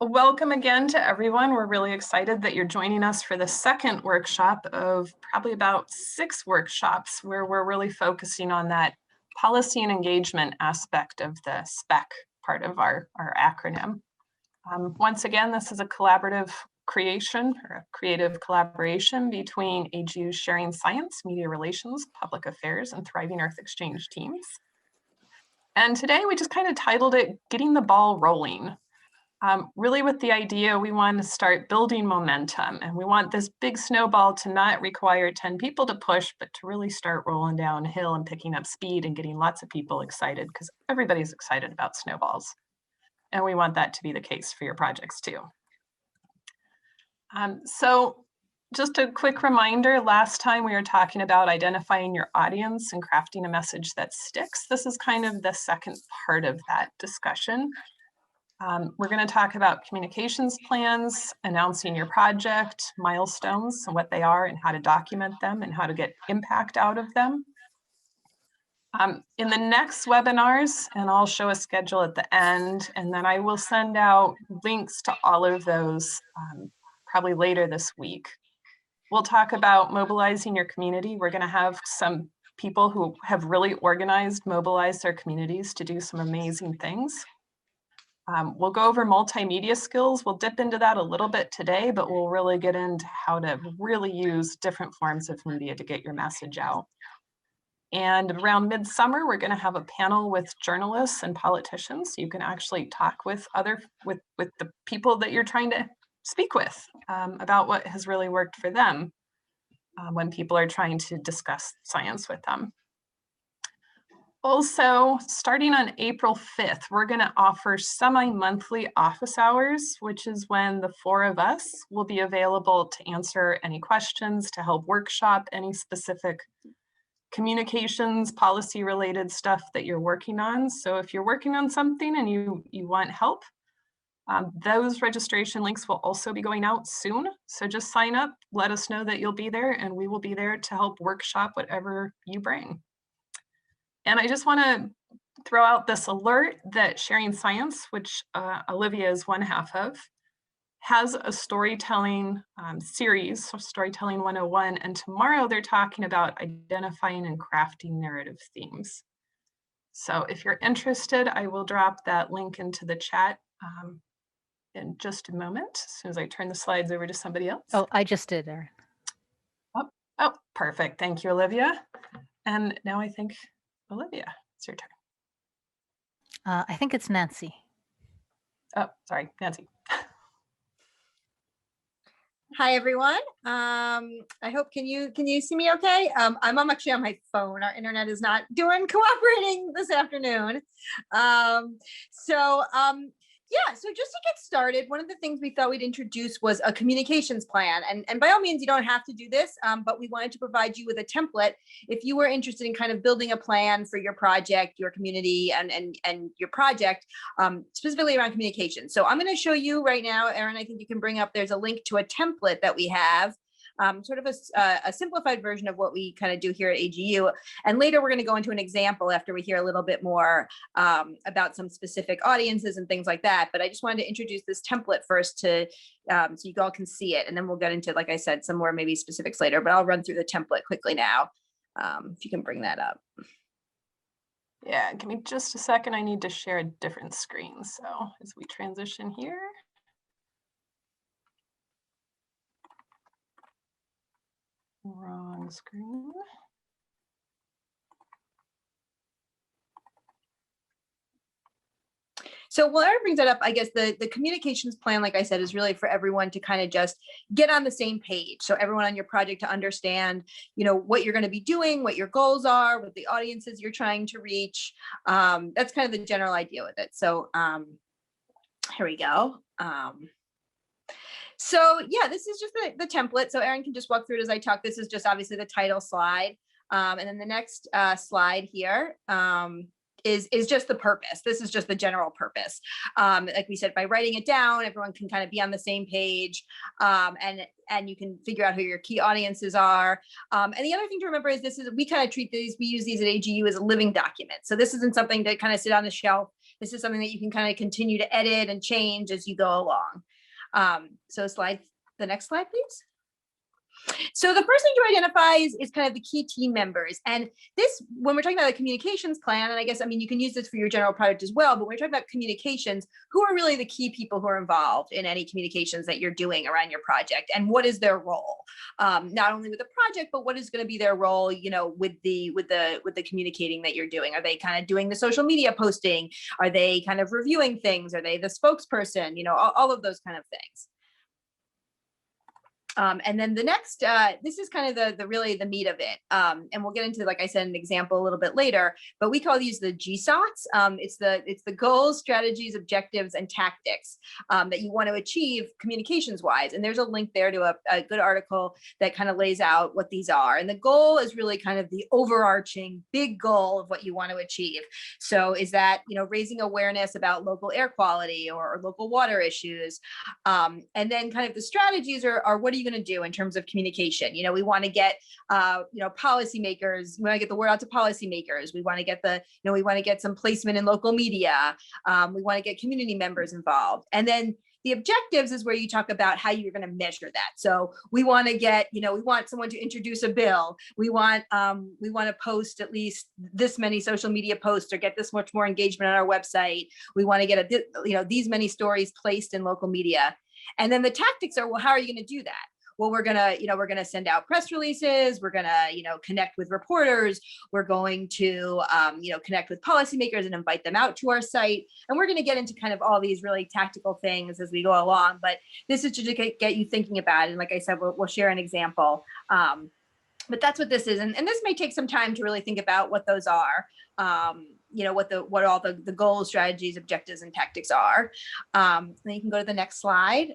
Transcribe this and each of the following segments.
Welcome again to everyone. We're really excited that you're joining us for the second workshop of probably about 6 workshops where we're really focusing on that policy and engagement aspect of the SPEC part of our acronym. Once again, this is a collaborative creation or a creative collaboration between AGU's Sharing Science, Media Relations, Public Affairs, and Thriving Earth Exchange teams. And today we just kind of titled it Getting the Ball Rolling. Really with the idea, we want to start building momentum, and we want this big snowball to not require 10 people to push, but to really start rolling downhill and picking up speed and getting lots of people excited, because everybody's excited about snowballs. And we want that to be the case for your projects too. So just a quick reminder, last time we were talking about identifying your audience and crafting a message that sticks. This is kind of the second part of that discussion. We're going to talk about communications plans, announcing your project, milestones, and what they are and how to document them and how to get impact out of them. In the next webinars, and I'll show a schedule at the end, and then I will send out links to all of those probably later this week. We'll talk about mobilizing your community. We're going to have some people who have really mobilized their communities to do some amazing things. We'll go over multimedia skills. We'll dip into that a little bit today, but we'll really get into how to really use different forms of media to get your message out. And around midsummer, we're going to have a panel with journalists and politicians. So you can actually talk with the people that you're trying to speak with about what has really worked for them when people are trying to discuss science with them. Also, starting on April 5th, we're going to offer semi-monthly office hours, which is when the 4 of us will be available to answer any questions, to help workshop any specific communications, policy-related stuff that you're working on. So if you're working on something and you want help, those registration links will also be going out soon. So just sign up, let us know that you'll be there, and we will be there to help workshop whatever you bring. And I just want to throw out this alert that Sharing Science, which Olivia is one half of, has a storytelling series, so Storytelling 101, and tomorrow they're talking about identifying and crafting narrative themes. So if you're interested, I will drop that link into the chat in just a moment, as soon as I turn the slides over to somebody else. Oh, I just did, Erin. Oh, perfect. Thank you, Olivia. And now I think, Olivia, it's your turn. I think it's Nancy. Oh, sorry, Nancy. Hi, everyone. I hope, can you see me okay? I'm actually on my phone. Our internet is not cooperating this afternoon. Yeah, so just to get started, one of the things we thought we'd introduce was a communications plan. And by all means, you don't have to do this, but we wanted to provide you with a template if you were interested in kind of building a plan for your project, your community, and your project, specifically around communication. So I'm going to show you right now, Erin, I think you can bring up, there's a link to a template that we have. Sort of a simplified version of what we kind of do here at AGU. And later we're going to go into an example after we hear a little bit more about some specific audiences and things like that. But I just wanted to introduce this template first to so you all can see it. And then we'll get into, like I said, some more maybe specifics later, but I'll run through the template quickly now. If you can bring that up. Yeah, give me just a second. I need to share a different screen. So as we transition here. Wrong screen. So while Erin brings that up, I guess the communications plan, like I said, is really for everyone to kind of just get on the same page. So everyone on your project to understand, what you're going to be doing, what your goals are, what the audiences you're trying to reach. That's kind of the general idea with it. So here we go. So yeah, this is just the template. So Erin can just walk through it as I talk. This is just obviously the title slide. And then the next slide here is just the purpose. This is just the general purpose. Like we said, by writing it down, everyone can kind of be on the same page, and you can figure out who your key audiences are. And the other thing to remember is we kind of treat these, we use these at AGU as a living document. So this isn't something to kind of sit on the shelf This is something that you can kind of continue to edit and change as you go along. So the next slide, please. So the first thing to identify is kind of the key team members. And this, when we're talking about a communications plan, and I guess, I mean, you can use this for your general project as well, but when we're talking about communications, who are really the key people who are involved in any communications that you're doing around your project, and what is their role? Not only with the project, but what is going to be their role, you know, with the communicating that you're doing? Are they kind of doing the social media posting? Are they kind of reviewing things? Are they the spokesperson? You know, all of those kind of things. And then the next, this is kind of the really the meat of it. And we'll get into, like I said, an example a little bit later, but we call these the GSOTs. It's the goals, strategies, objectives, and tactics that you want to achieve communications wise. And there's a link there to a good article that kind of lays out what these are. And the goal is really kind of the overarching big goal of what you want to achieve. So is that, you know, raising awareness about local air quality or local water issues. And then kind of the strategies are what are you going to do in terms of communication? You know, we want to get, you know, policymakers, we want to get the word out to policymakers. We want to get we want to get some placement in local media. We want to get community members involved. And then the objectives is where you talk about how you're going to measure that. So we want to get, you know, we want someone to introduce a bill. We want to post at least this many social media posts or get this much more engagement on our website. We want to get these many stories placed in local media. And then the tactics are, well, how are you going to do that? Well, we're gonna send out press releases. We're gonna, connect with reporters. We're going to, connect with policymakers and invite them out to our site. And we're gonna get into kind of all these really tactical things as we go along. But this is to get you thinking about it. And like I said, we'll share an example. But that's what this is. And this may take some time to really think about what those are. What all the goals, strategies, objectives, and tactics are. Then you can go to the next slide.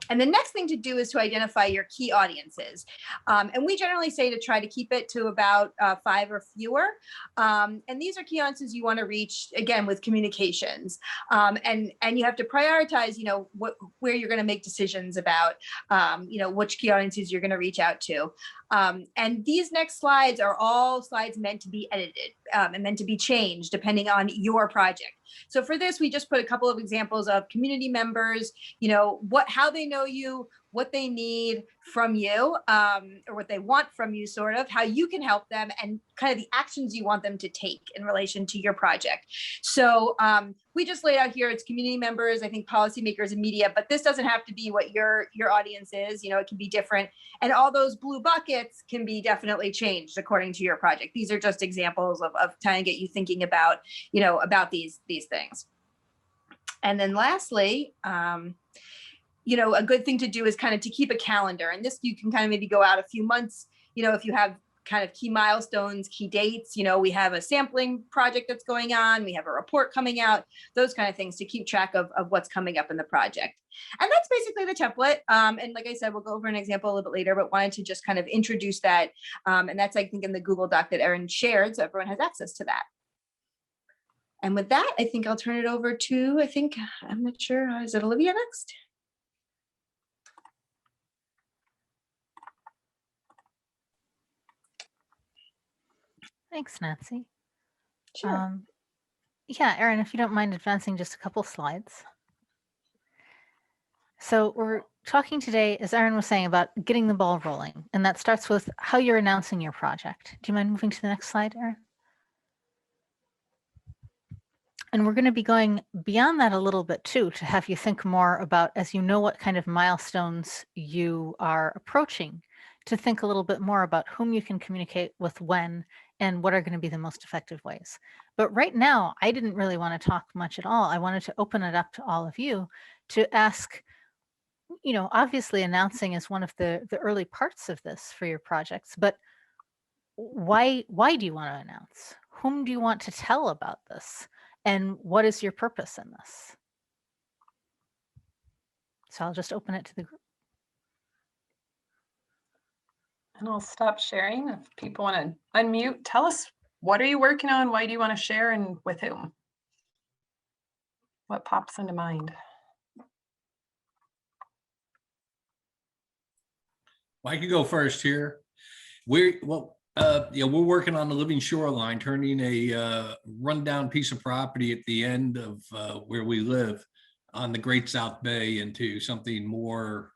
And the next thing to do is to identify your key audiences. And we generally say to try to keep it to about 5 or fewer. And these are key audiences you want to reach, again, with communications. And you have to prioritize, where you're going to make decisions about, which key audiences you're going to reach out to. And these next slides are all slides meant to be edited and meant to be changed depending on your project. So for this, we just put a couple of examples of community members, how they know you, what they need from you, or what they want from you, sort of, how you can help them, and kind of the actions you want them to take in relation to your project. So we just laid out here, it's community members, I think policymakers and media, but this doesn't have to be what your audience is, it can be different. And all those blue buckets can be definitely changed according to your project. These are just examples of trying to get you thinking about, about these things. And then lastly, a good thing to do is kind of to keep a calendar. And this, you can kind of maybe go out a few months, if you have kind of key milestones, key dates, we have a sampling project that's going on, we have a report coming out, those kind of things to keep track of what's coming up in the project. And that's basically the template. And like I said, we'll go over an example a little bit later, but wanted to just kind of introduce that. And that's, I think, in the Google Doc that Erin shared, so everyone has access to that. And with that, I think I'll turn it over to, I'm not sure, is it Olivia next? Thanks, Nancy. Sure. Yeah, Erin, if you don't mind advancing just a couple slides. So we're talking today, as Erin was saying, about getting the ball rolling, and that starts with how you're announcing your project. Do you mind moving to the next slide, Erin? And we're going to be going beyond that a little bit too, to have you think more about, as you know what kind of milestones you are approaching, to think a little bit more about whom you can communicate with when and what are going to be the most effective ways. But right now, I didn't really want to talk much at all. I wanted to open it up to all of you to ask, obviously announcing is one of the early parts of this for your projects, but why do you want to announce? Whom do you want to tell about this? And what is your purpose in this? So I'll just open it to the group. And I'll stop sharing. If people want to unmute, tell us, what are you working on? Why do you want to share, and with whom? What pops into mind? I could go first here. Well, We're working on the living shoreline, turning a rundown piece of property at the end of where we live on the Great South Bay into something more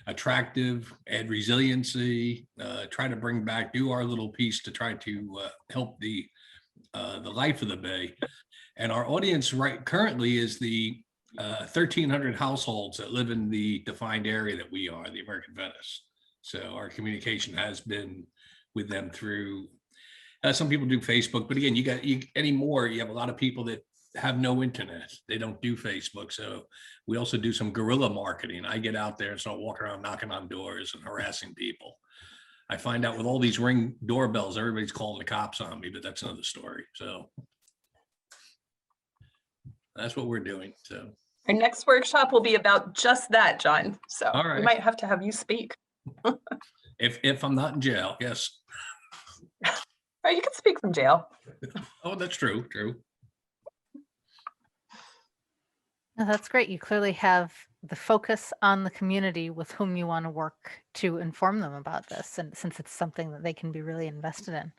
attractive, add resiliency, try to bring back, do our little piece to try to help the life of the bay. And our audience right currently is the 1,300 households that live in the defined area that we are, the American Venice. So our communication has been with them through, some people do Facebook, but again, you have a lot of people that have no internet. They don't do Facebook. So we also do some guerrilla marketing. I get out there and start walking around knocking on doors and harassing people. I find out with all these Ring doorbells, everybody's calling the cops on me, but that's another story. So that's what we're doing. So Our next workshop will be about just that, John. So all right. we might have to have you speak. If I'm not in jail, yes. Or you can speak from jail. Oh, that's true. No, that's great. You clearly have the focus on the community with whom you want to work to inform them about this, and since it's something that they can be really invested in.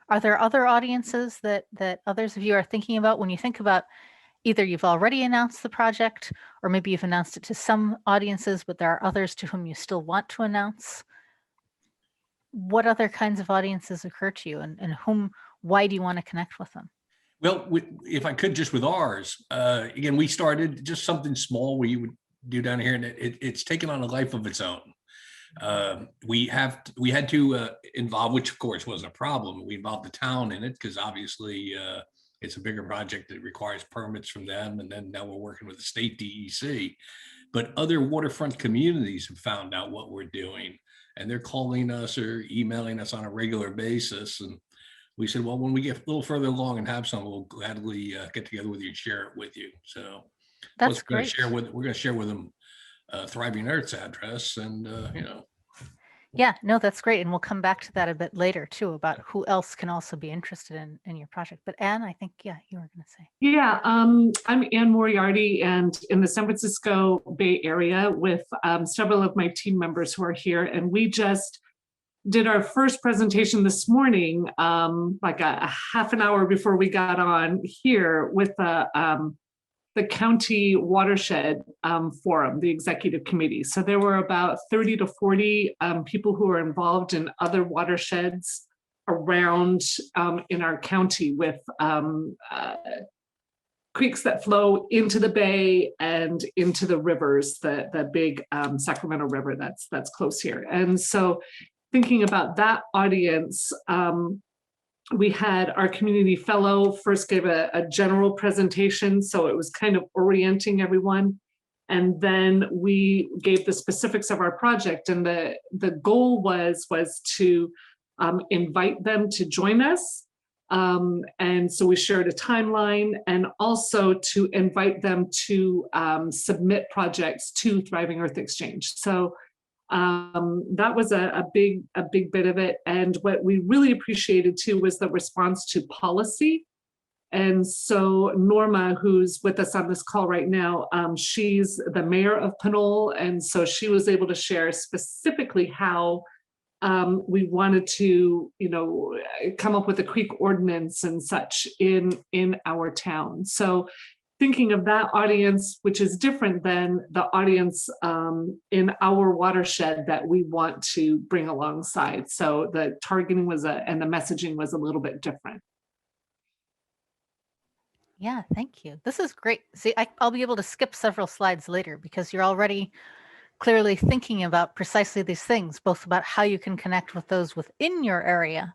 Are there other audiences that others of you are thinking about when you think about either you've already announced the project, or maybe you've announced it to some audiences, but there are others to whom you still want to announce? What other kinds of audiences occur to you, and why do you want to connect with them? Well, if I could, just with ours, again, we started just something small we would do down here, and it's taken on a life of its own. We had to involve, which of course wasn't a problem. We involved the town in it because obviously it's a bigger project that requires permits from them. And then now we're working with the state DEC. But other waterfront communities have found out what we're doing, and they're calling us or emailing us on a regular basis. And we said, well, when we get a little further along and have some, we'll gladly get together with you and share it with you. So that's great. We're going to share with them Thriving Earth's address, and Yeah, no, that's great. And we'll come back to that a bit later too, about who else can also be interested in your project. But Anne, I think, yeah, you were going to say. Yeah, I'm Anne Moriarty, and in the San Francisco Bay Area with several of my team members who are here. And we just did our first presentation this morning, like a half an hour before we got on here, with the county watershed forum, the executive committee. So there were about 30 to 40 people who are involved in other watersheds around in our county, with creeks that flow into the bay and into the rivers, the big Sacramento River that's close here. And so thinking about that audience, we had our community fellow first give a general presentation, so it was kind of orienting everyone. And then we gave the specifics of our project, and the goal was to invite them to join us. And so we shared a timeline, and also to invite them to submit projects to Thriving Earth Exchange. So that was a big bit of it. And what we really appreciated too was the response to policy. And so Norma, who's with us on this call right now, she's the mayor of Pinole, and so she was able to share specifically how we wanted to, come up with a creek ordinance and such in our town. So thinking of that audience, which is different than the audience in our watershed that we want to bring alongside. So the targeting and the messaging was a little bit different. Yeah, thank you. This is great. See, I'll be able to skip several slides later because you're already clearly thinking about precisely these things, both about how you can connect with those within your area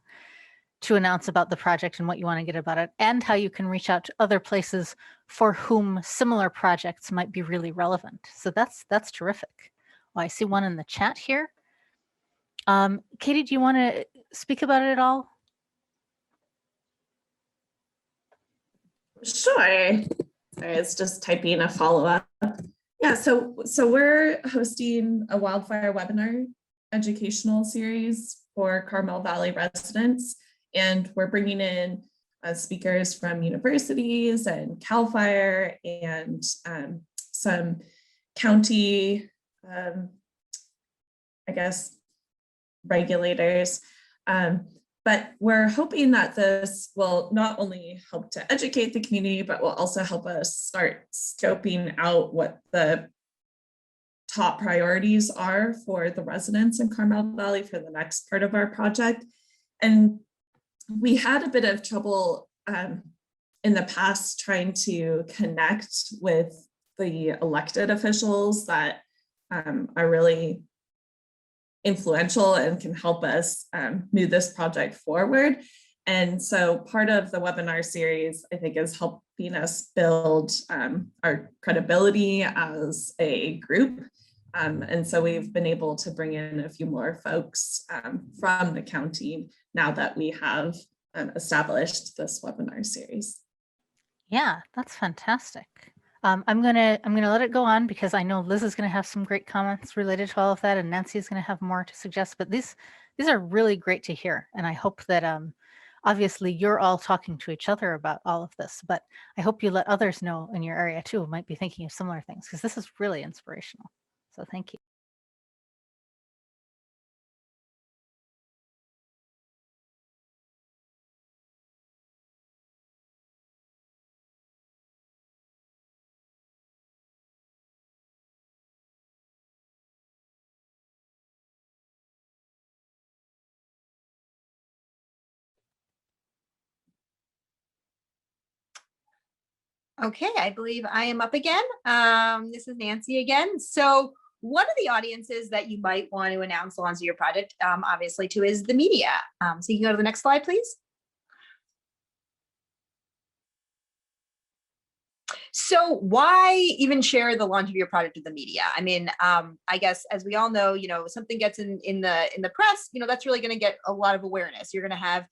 to announce about the project and what you want to get about it, and how you can reach out to other places for whom similar projects might be really relevant. So that's terrific. Well, I see one in the chat here. Katie, do you want to speak about it at all? Sure. Sorry, it's just typing a follow-up. Yeah, so we're hosting a wildfire webinar educational series for Carmel Valley residents, and we're bringing in speakers from universities and CAL FIRE and some county, I guess, regulators. But But we're hoping that this will not only help to educate the community, but will also help us start scoping out what the top priorities are for the residents in Carmel Valley for the next part of our project. And we had a bit of trouble in the past trying to connect with the elected officials that are really influential and can help us move this project forward. And so part of the webinar series, I think, is helping us build our credibility as a group. And so we've been able to bring in a few more folks from the county now that we have established this webinar series. Yeah, that's fantastic. I'm gonna let it go on because I know Liz is gonna have some great comments related to all of that, and Nancy is gonna have more to suggest. But these are really great to hear, and I hope that obviously you're all talking to each other about all of this. But I hope you let others know in your area too who might be thinking of similar things, because this is really inspirational. So thank you. Okay, I believe I am up again. This is Nancy again. So one of the audiences that you might want to announce the launch of your project, obviously, to is the media. So you can go to the next slide, please. So why even share the launch of your product with the media? I mean, I guess as we all know, something gets in the press, that's really going to get a lot of awareness. You're going to have,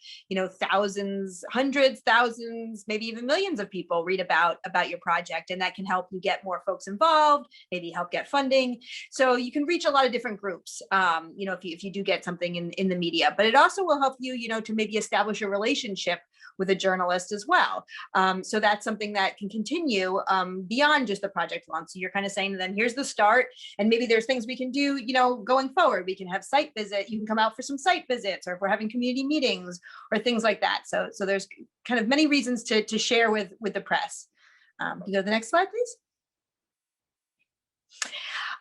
thousands, hundreds, thousands, maybe even millions of people read about your project, and that can help you get more folks involved, maybe help get funding. So you can reach a lot of different groups, if you do get something in the media, but it also will help you, to maybe establish a relationship with a journalist as well. So that's something that can continue beyond just the project launch. So you're kind of saying to them, here's the start, and maybe there's things we can do, going forward. We can have site visit. You can come out for some site visits, or if we're having community meetings or things like that. So there's kind of many reasons to share with the press. Can you go to the next slide, please?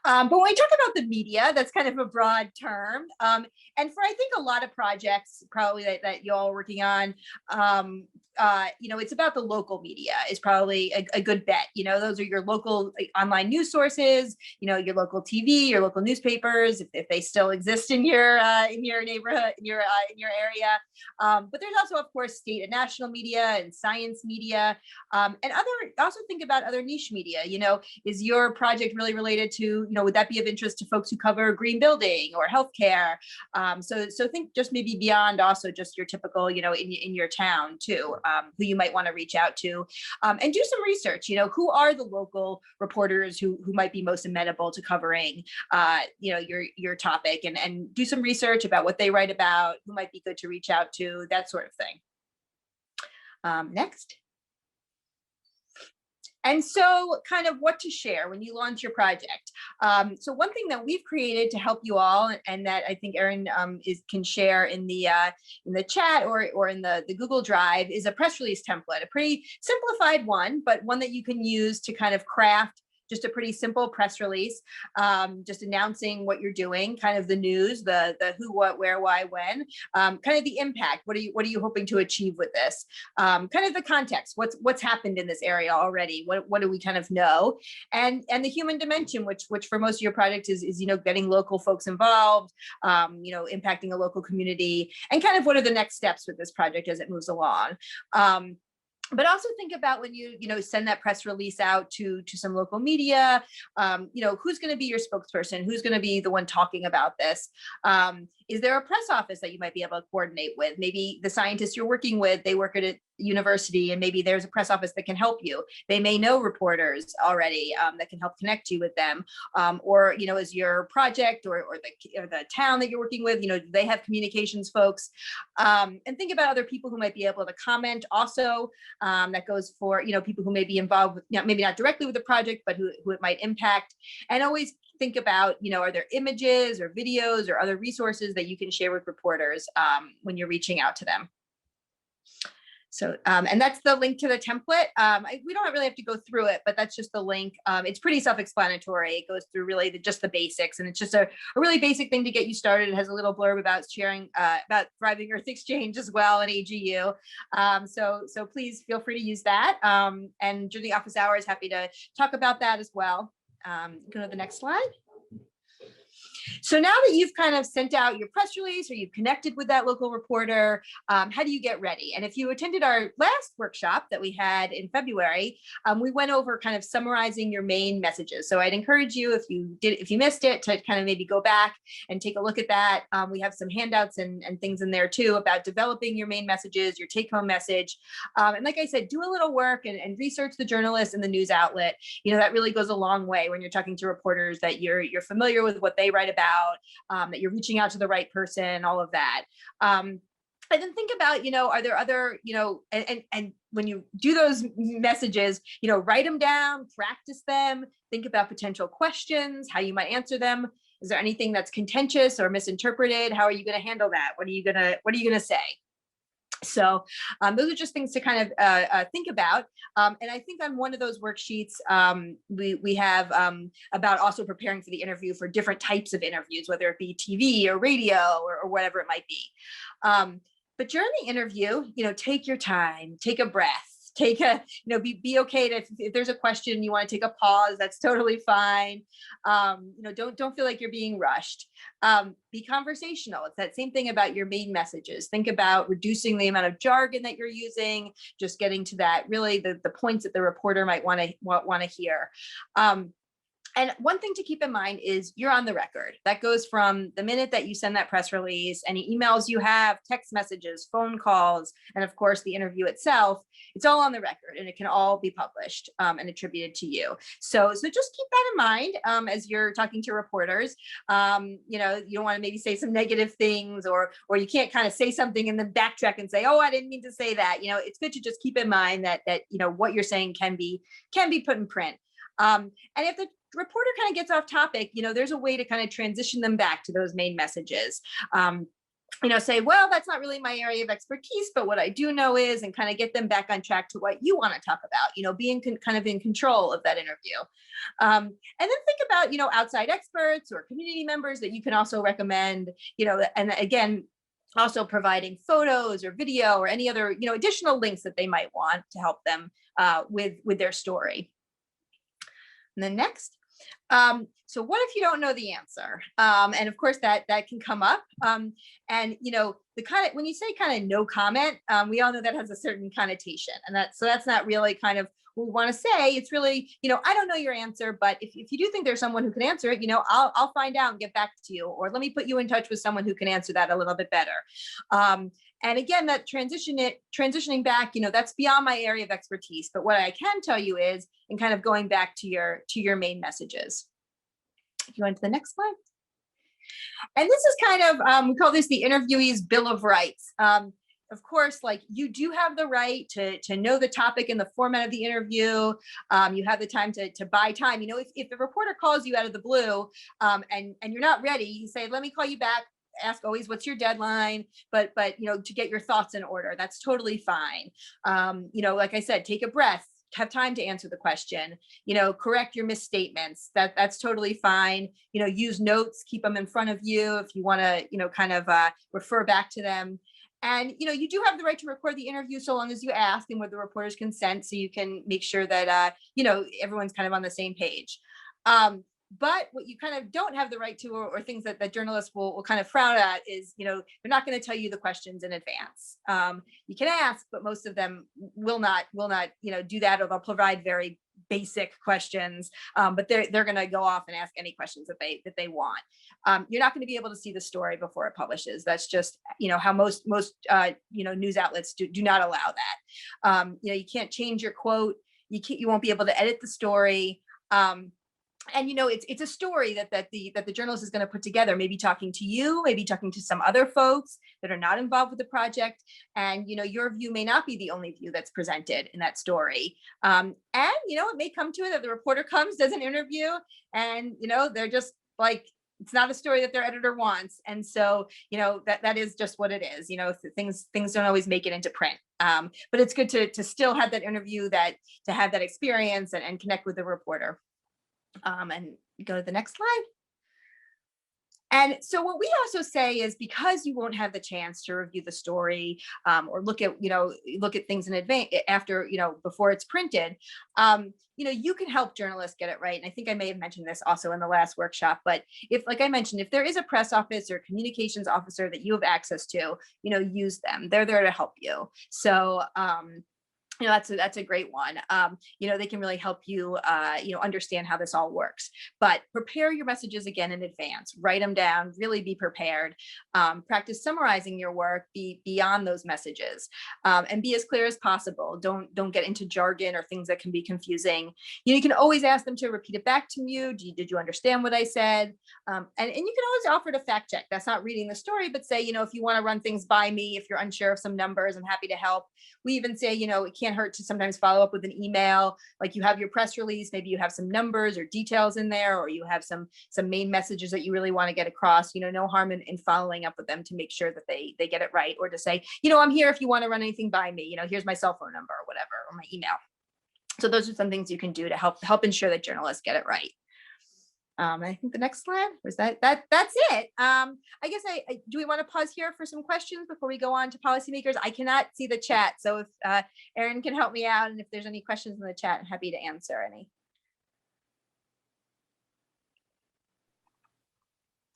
But when we talk about the media, that's kind of a broad term. And for, I think, a lot of projects probably that you all are working on, it's about the local media is probably a good bet. Those are your local online news sources, your local TV, your local newspapers, if they still exist in your neighborhood, in your area. But there's also, of course, state and national media and science media, and also think about other niche media. Is your project really related to, would that be of interest to folks who cover green building or healthcare? So think just maybe beyond also just your typical, in your town too, who you might want to reach out to, and do some research. Who are the local reporters who might be most amenable to covering, your topic, and do some research about what they write about, who might be good to reach out to, that sort of thing. Next. And so kind of what to share when you launch your project. So one thing that we've created to help you all, and that I think Erin can share in the chat or in the Google Drive, is a press release template, a pretty simplified one, but one that you can use to kind of craft just a pretty simple press release, just announcing what you're doing, kind of the news, the who, what, where, why, when, kind of the impact. What are you hoping to achieve with this? Kind of the context. What's happened in this area already? What do we kind of know? And the human dimension, which for most of your project is getting local folks involved, impacting a local community, and kind of what are the next steps with this project as it moves along. But also think about when you send that press release out to some local media, who's going to be your spokesperson, who's going to be the one talking about this. Is there a press office that you might be able to coordinate with? Maybe the scientists you're working with, they work at a university, and maybe there's a press office that can help you. They may know reporters already that can help connect you with them. Or is your project or the town that you're working with, do they have communications folks? And think about other people who might be able to comment also. That goes for, people who may be involved with, maybe not directly with the project, but who it might impact. And always think about, are there images or videos or other resources that you can share with reporters when you're reaching out to them. So, and that's the link to the template. We don't really have to go through it, but that's just the link. It's pretty self-explanatory. It goes through really just the basics, and it's just a really basic thing to get you started. It has a little blurb about sharing, about Thriving Earth Exchange as well at AGU. So please feel free to use that. And during the office hours, happy to talk about that as well. Go to the next slide. So now that you've kind of sent out your press release or you've connected with that local reporter, how do you get ready? And if you attended our last workshop that we had in February, we went over kind of summarizing your main messages. So I'd encourage you, if you missed it, to kind of maybe go back and take a look at that. We have some handouts and things in there too about developing your main messages, your take-home message. And like I said, do a little work and research the journalist and the news outlet. That really goes a long way when you're talking to reporters, that you're familiar with what they write about, that you're reaching out to the right person, all of that. And then think about, are there other, and when you do those messages, write them down, practice them, think about potential questions, how you might answer them. Is there anything that's contentious or misinterpreted? How are you going to handle that? What are you going to say? So those are just things to kind of think about. And I think on one of those worksheets, we have about also preparing for the interview for different types of interviews, whether it be TV or radio or whatever it might be. But during the interview, take your time, take a breath. Be okay to, if there's a question you want to take a pause, that's totally fine. Don't feel like you're being rushed. Be conversational. It's that same thing about your main messages. Think about reducing the amount of jargon that you're using, just getting to that, really the points that the reporter might want to hear. And one thing to keep in mind is you're on the record. That goes from the minute that you send that press release, any emails you have, text messages, phone calls, and of course the interview itself, it's all on the record and it can all be published and attributed to you. So just keep that in mind as you're talking to reporters. You don't want to maybe say some negative things, or you can't kind of say something and then backtrack and say, oh, I didn't mean to say that. It's good to just keep in mind that what you're saying can be put in print. And if the reporter kind of gets off topic, there's a way to kind of transition them back to those main messages. Say, well, that's not really my area of expertise, but what I do know is, and kind of get them back on track to what you want to talk about, being kind of in control of that interview. And then think about, outside experts or community members that you can also recommend, and again, also providing photos or video or any other, additional links that they might want to help them with their story. And then next. So what if you don't know the answer? And of course that can come up. And when you say kind of no comment, we all know that has a certain connotation, and that's not really kind of what we want to say. It's really, I don't know your answer, but if you do think there's someone who can answer it, I'll find out and get back to you, or let me put you in touch with someone who can answer that a little bit better. And again, that transitioning back, that's beyond my area of expertise. But what I can tell you is, and kind of going back to your main messages. If you went to the next slide. And this is kind of, we call this the interviewee's Bill of Rights. Of course, like, you do have the right to know the topic and the format of the interview. You have the time to buy time. If the reporter calls you out of the blue and you're not ready, you say, let me call you back. Ask always, what's your deadline? But to get your thoughts in order, that's totally fine. Like I said, take a breath, have time to answer the question, correct your misstatements. That's totally fine. Use notes, keep them in front of you if you want to, kind of refer back to them. And, you do have the right to record the interview so long as you ask and with the reporter's consent, so you can make sure that, everyone's kind of on the same page. But what you kind of don't have the right to, or things that journalists will kind of frown at, is, they're not going to tell you the questions in advance. You can ask, but most of them will not, do that, or they'll provide very basic questions. But they're going to go off and ask any questions that they want. You're not going to be able to see the story before it publishes. That's just, how most news outlets do not allow that. You can't change your quote. You won't be able to edit the story. and it's a story that the journalist is going to put together, maybe talking to you, maybe talking to some other folks that are not involved with the project, and your view may not be the only view that's presented in that story. And it may come to it that the reporter comes, does an interview, and they're just like, it's not a story that their editor wants, and so that is just what it is. Things don't always make it into print, but it's good to still have that interview, to have that experience and connect with the reporter. And go to the next slide. And so what we also say is, because you won't have the chance to review the story, or look at things in advance after, before it's printed, you can help journalists get it right. And I think I may have mentioned this also in the last workshop, but like I mentioned, if there is a press office or communications officer that you have access to, use them. They're there to help you. So, that's a great one. They can really help you, understand how this all works. But prepare your messages again in advance. Write them down. Really be prepared. Practice summarizing your work beyond those messages, and be as clear as possible. Don't get into jargon or things that can be confusing. You can always ask them to repeat it back to you. Did you understand what I said? And you can always offer to fact check. That's not reading the story, but say, if you want to run things by me, if you're unsure of some numbers, I'm happy to help. We even say, it can't hurt to sometimes follow up with an email. Like, you have your press release, maybe you have some numbers or details in there, or you have some main messages that you really want to get across. No harm in following up with them to make sure that they get it right, or to say, I'm here if you want to run anything by me. Here's my cell phone number or whatever, or my email. So those are some things you can do to help ensure that journalists get it right. I think the next slide was that's it. I guess do we want to pause here for some questions before we go on to policymakers? I cannot see the chat, so if Erin can help me out, and if there's any questions in the chat, I'm happy to answer any.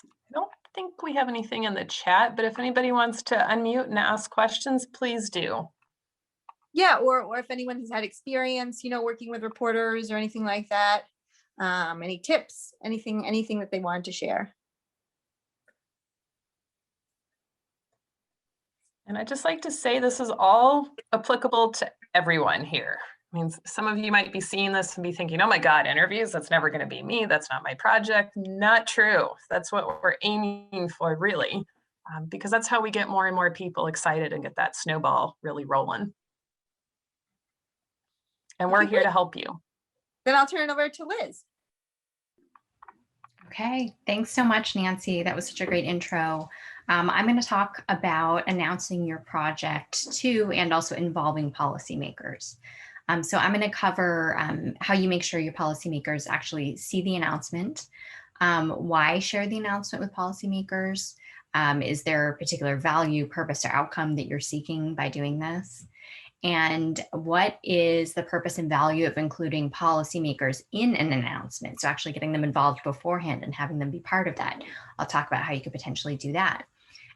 I don't think we have anything in the chat, but if anybody wants to unmute and ask questions, please do. Yeah, or if anyone has had experience, working with reporters or anything like that. Any tips, anything that they wanted to share. And I'd just like to say this is all applicable to everyone here. I mean, some of you might be seeing this and be thinking, oh my God, interviews, that's never going to be me. That's not my project. Not true. That's what we're aiming for, really, because that's how we get more and more people excited and get that snowball really rolling. And we're here to help you. Then I'll turn it over to Liz. Okay, thanks so much, Nancy. That was such a great intro. I'm going to talk about announcing your project to and also involving policymakers. So I'm going to cover how you make sure your policymakers actually see the announcement, why share the announcement with policymakers, is there a particular value, purpose, or outcome that you're seeking by doing this? And what is the purpose and value of including policymakers in an announcement? So actually getting them involved beforehand and having them be part of that. I'll talk about how you could potentially do that.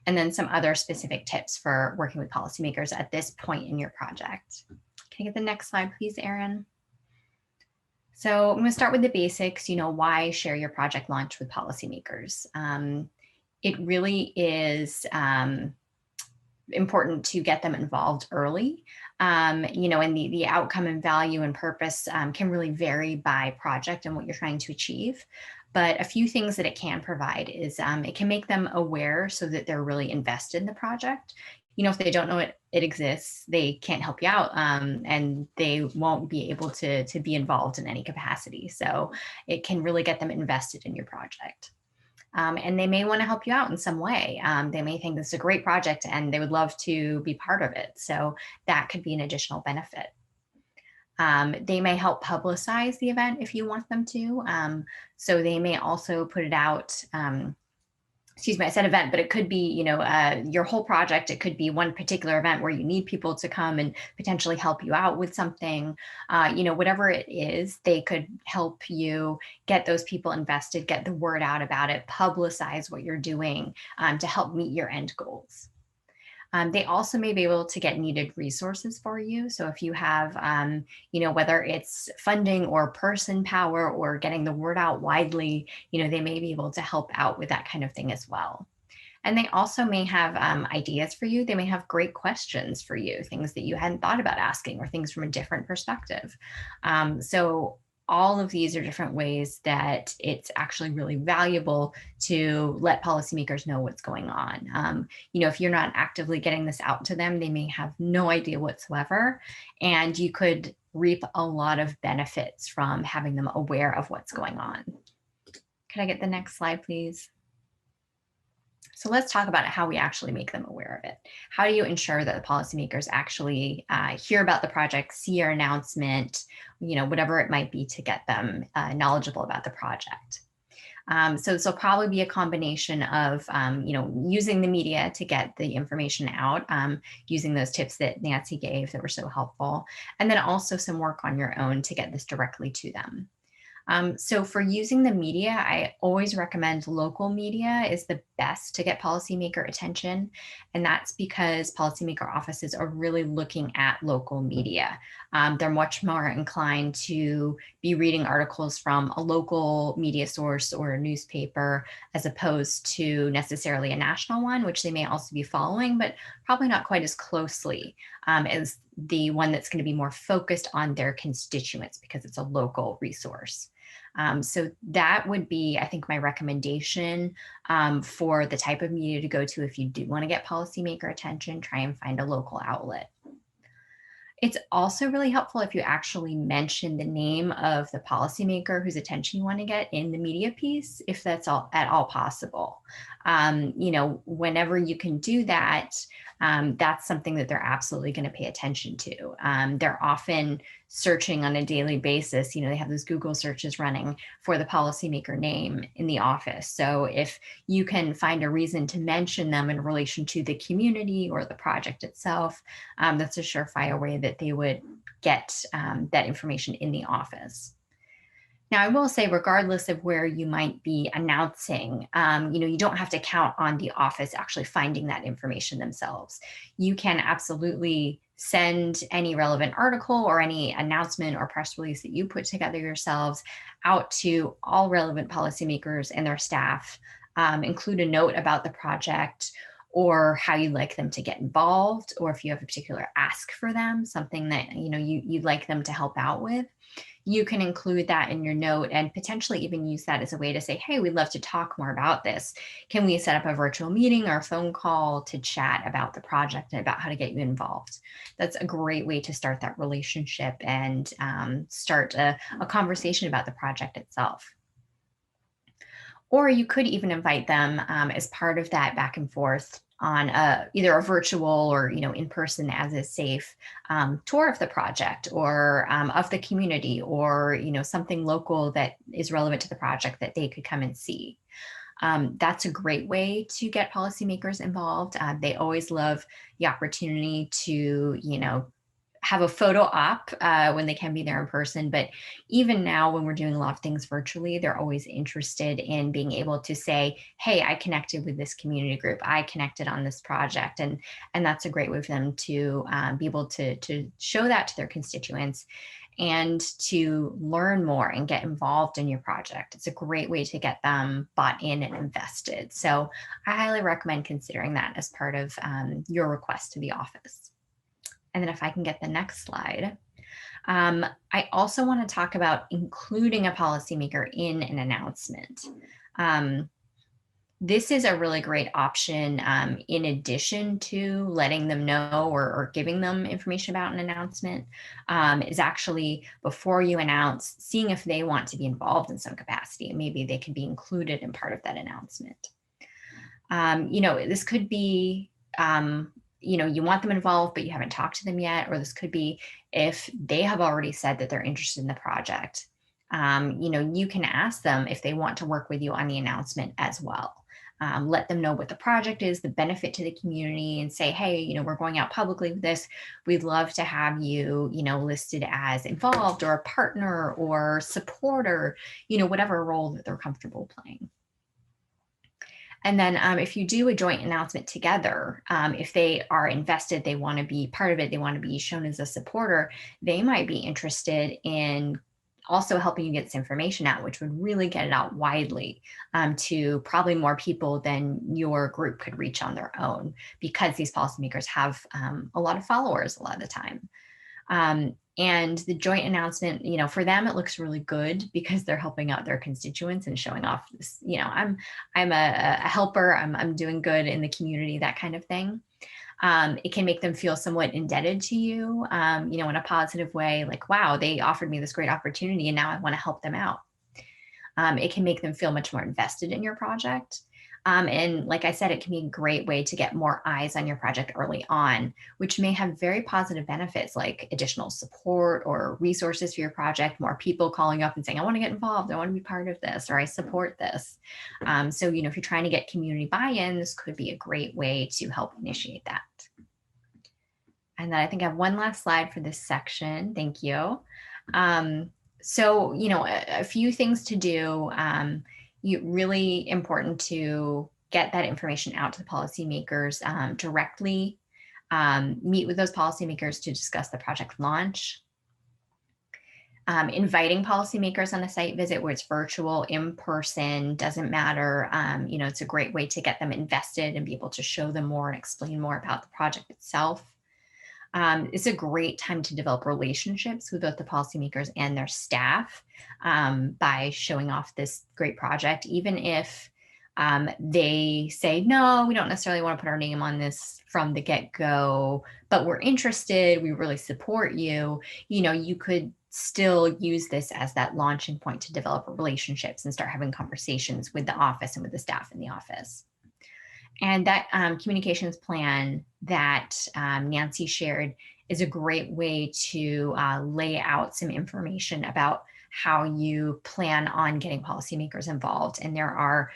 And then some other specific tips for working with policymakers at this point in your project. Can I get the next slide, please, Erin? So I'm going to start with the basics, why share your project launch with policymakers? It really is important to get them involved early. And the outcome and value and purpose can really vary by project and what you're trying to achieve. But a few things that it can provide is it can make them aware so that they're really invested in the project. If they don't know it exists, they can't help you out, and they won't be able to be involved in any capacity. So it can really get them invested in your project. And they may want to help you out in some way. They may think this is a great project and they would love to be part of it. So that could be an additional benefit. They may help publicize the event if you want them to. So they may also put it out, excuse me, I said event, but it could be, your whole project. It could be one particular event where you need people to come and potentially help you out with something, whatever it is, they could help you get those people invested, get the word out about it, publicize what you're doing to help meet your end goals. They also may be able to get needed resources for you. So if you have, whether it's funding or person power or getting the word out widely, they may be able to help out with that kind of thing as well. And they also may have ideas for you. They may have great questions for you, things that you hadn't thought about asking or things from a different perspective. So all of these are different ways that it's actually really valuable to let policymakers know what's going on. You know, if you're not actively getting this out to them, they may have no idea whatsoever, and you could reap a lot of benefits from having them aware of what's going on. Could I get the next slide, please? So let's talk about how we actually make them aware of it. How do you ensure that the policymakers actually hear about the project, see your announcement, you know, whatever it might be to get them knowledgeable about the project? So this will probably be a combination of, you know, using the media to get the information out, using those tips that Nancy gave that were so helpful, and then also some work on your own to get this directly to them. So for using the media, I always recommend local media is the best to get policymaker attention. And that's because policymaker offices are really looking at local media. They're much more inclined to be reading articles from a local media source or a newspaper, as opposed to necessarily a national one, which they may also be following, but probably not quite as closely as the one that's going to be more focused on their constituents because it's a local resource. So that would be, I think, my recommendation for the type of media to go to if you do want to get policymaker attention. Try and find a local outlet. It's also really helpful if you actually mention the name of the policymaker whose attention you want to get in the media piece, if that's at all possible. You know, whenever you can do that, that's something that they're absolutely going to pay attention to. They're often searching on a daily basis. You know, they have those Google searches running for the policymaker name in the office. So if you can find a reason to mention them in relation to the community or the project itself, that's a surefire way that they would get that information in the office. Now, I will say, regardless of where you might be announcing, you know, you don't have to count on the office actually finding that information themselves. You can absolutely send any relevant article or any announcement or press release that you put together yourselves out to all relevant policymakers and their staff. Include a note about the project or how you'd like them to get involved, or if you have a particular ask for them, something that, you know, you'd like them to help out with. You can include that in your note and potentially even use that as a way to say, hey, we'd love to talk more about this. Can we set up a virtual meeting or a phone call to chat about the project and about how to get you involved? That's a great way to start that relationship and start a conversation about the project itself. Or you could even invite them as part of that back and forth on either a virtual or, you know, in person as is safe tour of the project or of the community, or, you know, something local that is relevant to the project that they could come and see. That's a great way to get policymakers involved. They always love the opportunity to, you know, have a photo op when they can be there in person. But even now, when we're doing a lot of things virtually, they're always interested in being able to say, hey, I connected with this community group. I connected on this project. And that's a great way for them to be able to show that to their constituents and to learn more and get involved in your project. It's a great way to get them bought in and invested. So I highly recommend considering that as part of your request to the office. And then if I can get the next slide, I also want to talk about including a policymaker in an announcement. This is a really great option in addition to letting them know or giving them information about an announcement, is actually before you announce, seeing if they want to be involved in some capacity. Maybe they could be included in part of that announcement. You know, this could be, you know, you want them involved, but you haven't talked to them yet. Or this could be if they have already said that they're interested in the project. You know, you can ask them if they want to work with you on the announcement as well. Let them know what the project is, the benefit to the community, and say, hey, you know, we're going out publicly with this. We'd love to have you, you know, listed as involved or a partner or supporter, you know, whatever role that they're comfortable playing. And then if you do a joint announcement together, if they are invested, they want to be part of it, they want to be shown as a supporter, they might be interested in also helping you get this information out, which would really get it out widely to probably more people than your group could reach on their own, because these policymakers have a lot of followers a lot of the time. And the joint announcement, you know, for them, it looks really good because they're helping out their constituents and showing off this, you know, I'm a helper, I'm doing good in the community, that kind of thing. It can make them feel somewhat indebted to you, you know, in a positive way, like, wow, they offered me this great opportunity and now I want to help them out. It can make them feel much more invested in your project. And like I said, it can be a great way to get more eyes on your project early on, which may have very positive benefits like additional support or resources for your project, more people calling up and saying, I want to get involved, I want to be part of this, or I support this. So, you know, if you're trying to get community buy-in, this could be a great way to help initiate that. And then I think I have one last slide for this section. Thank you. So, you know, a few things to do. Really important to get that information out to the policymakers directly. Meet with those policymakers to discuss the project launch. Inviting policymakers on a site visit, where it's virtual, in person, doesn't matter. You know, it's a great way to get them invested and be able to show them more and explain more about the project itself. It's a great time to develop relationships with both the policymakers and their staff by showing off this great project, even if they say, no, we don't necessarily want to put our name on this from the get-go, but we're interested, we really support you. You know, you could still use this as that launching point to develop relationships and start having conversations with the office and with the staff in the office. And that communications plan that Nancy shared is a great way to lay out some information about how you plan on getting policymakers involved. And there are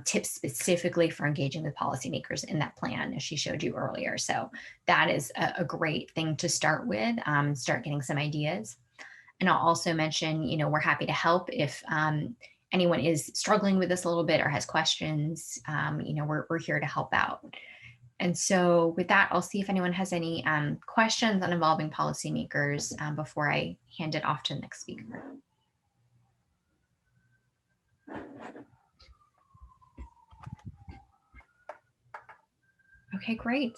tips specifically for engaging with policymakers in that plan, as she showed you earlier. So that is a great thing to start with, start getting some ideas. And I'll also mention, you know, we're happy to help if anyone is struggling with this a little bit or has questions. You know, we're here to help out. And so with that, I'll see if anyone has any questions on involving policymakers before I hand it off to the next speaker. Okay, great.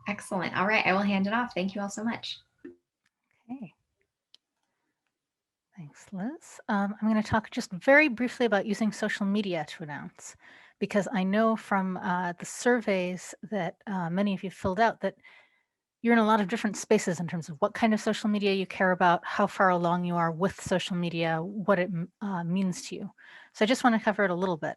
Excellent. All right, I will hand it off. Thank you all so much. Okay. Thanks, Liz. I'm going to talk just very briefly about using social media to announce, because I know from the surveys that many of you filled out that you're in a lot of different spaces in terms of what kind of social media you care about, how far along you are with social media, what it means to you. So I just want to cover it a little bit.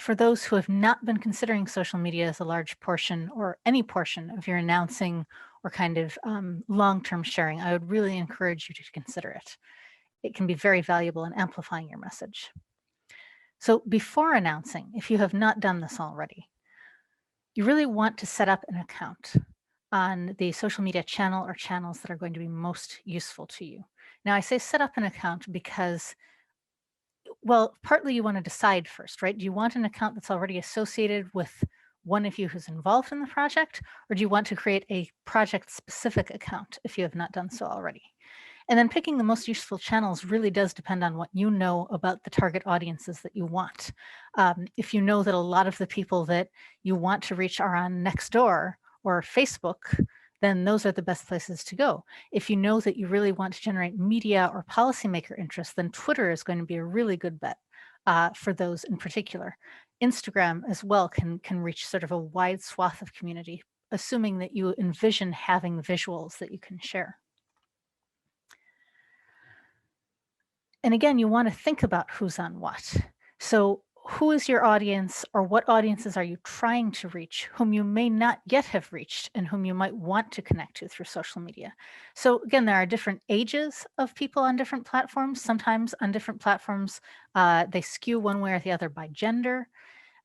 For those who have not been considering social media as a large portion or any portion of your announcing or kind of long-term sharing, I would really encourage you to consider it. It can be very valuable in amplifying your message. So before announcing, if you have not done this already, you really want to set up an account on the social media channel or channels that are going to be most useful to you. Now, I say set up an account because, well, partly you want to decide first, right? Do you want an account that's already associated with one of you who's involved in the project, or do you want to create a project-specific account if you have not done so already? And then picking the most useful channels really does depend on what you know about the target audiences that you want. If you know that a lot of the people that you want to reach are on Nextdoor or Facebook, then those are the best places to go. If you know that you really want to generate media or policymaker interest, then Twitter is going to be a really good bet for those in particular. Instagram as well can reach sort of a wide swath of community, assuming that you envision having visuals that you can share. And again, you want to think about who's on what. So who is your audience, or what audiences are you trying to reach whom you may not yet have reached and whom you might want to connect to through social media? So again, there are different ages of people on different platforms. Sometimes on different platforms, they skew one way or the other by gender.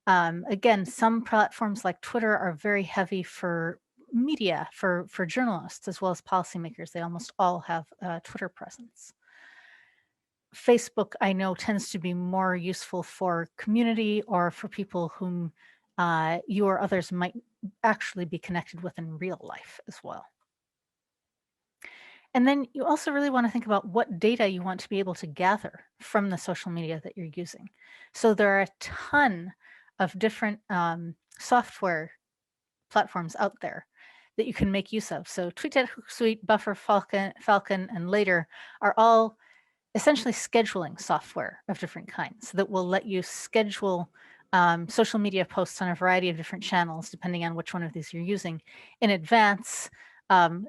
Again, some platforms like Twitter are very heavy for media, for journalists as well as policymakers. They almost all have a Twitter presence. Facebook, I know, tends to be more useful for community or for people whom you or others might actually be connected with in real life as well. And then you also really want to think about what data you want to be able to gather from the social media that you're using. So there are a ton of different software platforms out there that you can make use of. So TweetDeck, Hootsuite, Buffer, Falcon, and Later are all essentially scheduling software of different kinds that will let you schedule social media posts on a variety of different channels, depending on which one of these you're using in advance.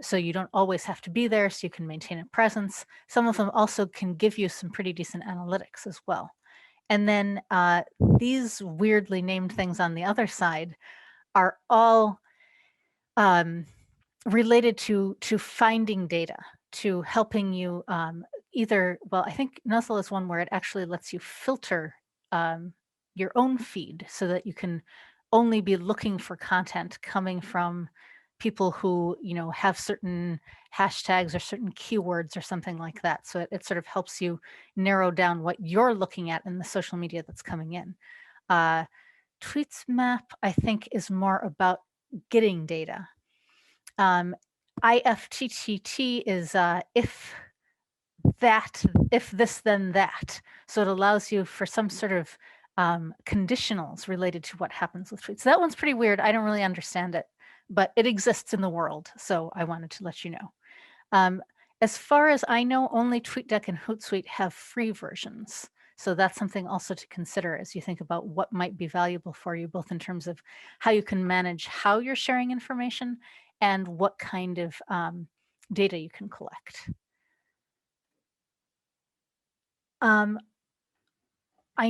So you don't always have to be there, so you can maintain a presence. Some of them also can give you some pretty decent analytics as well. And then these weirdly named things on the other side are all related to finding data, to helping you either, well, I think Nuzzle is one where it actually lets you filter your own feed so that you can only be looking for content coming from people who, you know, have certain hashtags or certain keywords or something like that. So it sort of helps you narrow down what you're looking at in the social media that's coming in. Tweets Map, I think, is more about getting data. IFTTT is if this, then that. So it allows you for some sort of conditionals related to what happens with tweets. So that one's pretty weird. I don't really understand it, but it exists in the world. So I wanted to let you know. As far as I know, only TweetDeck and Hootsuite have free versions. So that's something also to consider as you think about what might be valuable for you, both in terms of how you can manage how you're sharing information and what kind of data you can collect. I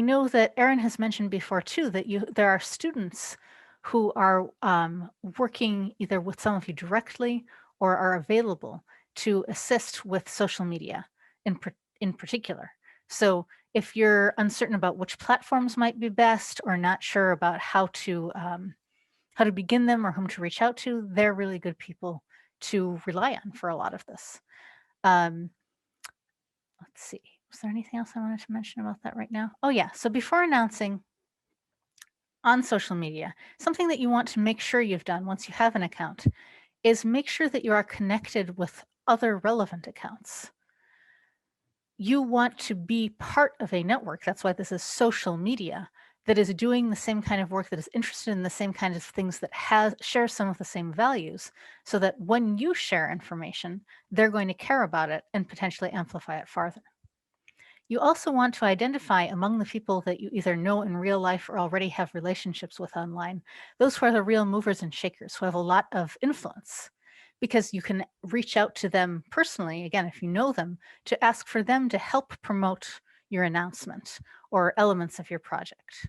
know that Erin has mentioned before too that there are students who are working either with some of you directly or are available to assist with social media in particular. So if you're uncertain about which platforms might be best or not sure about how to begin them or whom to reach out to, they're really good people to rely on for a lot of this. Let's see. Was there anything else I wanted to mention about that right now? Oh yeah, so before announcing on social media, something that you want to make sure you've done once you have an account is make sure that you are connected with other relevant accounts. You want to be part of a network, that's why this is social media, that is doing the same kind of work, that is interested in the same kinds of things, that shares some of the same values, so that when you share information, they're going to care about it and potentially amplify it farther. You also want to identify among the people that you either know in real life or already have relationships with online, those who are the real movers and shakers, who have a lot of influence, because you can reach out to them personally, again, if you know them, to ask for them to help promote your announcement or elements of your project.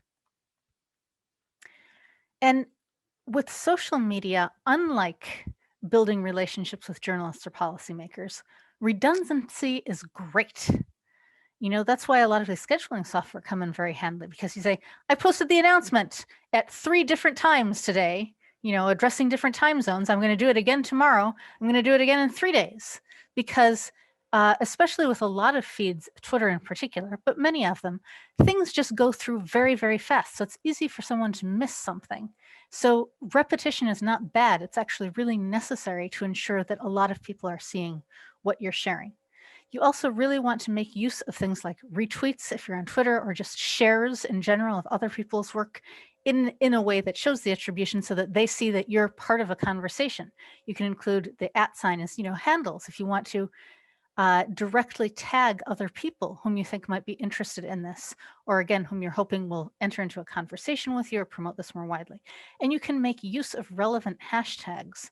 And with social media, unlike building relationships with journalists or policymakers, redundancy is great. You know, that's why a lot of the scheduling software come in very handy, because you say, I posted the announcement at 3 different times today, you know, addressing different time zones. I'm going to do it again tomorrow. I'm going to do it again in 3 days, because especially with a lot of feeds, Twitter in particular, but many of them, things just go through very, very fast. So it's easy for someone to miss something. So repetition is not bad. It's actually really necessary to ensure that a lot of people are seeing what you're sharing. You also really want to make use of things like retweets if you're on Twitter, or just shares in general of other people's work in a way that shows the attribution, so that they see that you're part of a conversation. You can include the @ as, you know, handles if you want to directly tag other people whom you think might be interested in this, or again, whom you're hoping will enter into a conversation with you or promote this more widely. And you can make use of relevant hashtags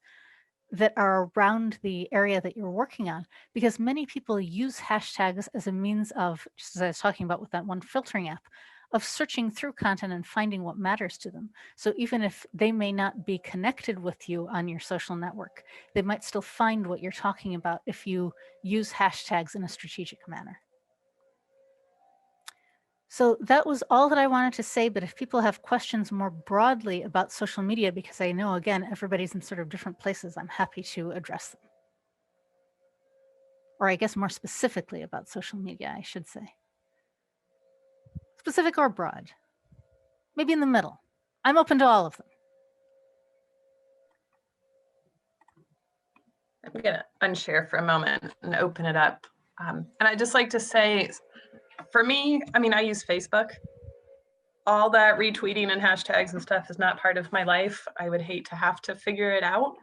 that are around the area that you're working on, because many people use hashtags as a means of, just as I was talking about with that one filtering app, of searching through content and finding what matters to them. So even if they may not be connected with you on your social network, they might still find what you're talking about if you use hashtags in a strategic manner. So that was all that I wanted to say, but if people have questions more broadly about social media, because I know, again, everybody's in sort of different places, I'm happy to address them. Or I guess more specifically about social media, I should say. Specific or broad. Maybe in the middle. I'm open to all of them. I'm going to unshare for a moment and open it up. And I'd just like to say, for me, I mean, I use Facebook. All that retweeting and hashtags and stuff is not part of my life. I would hate to have to figure it out.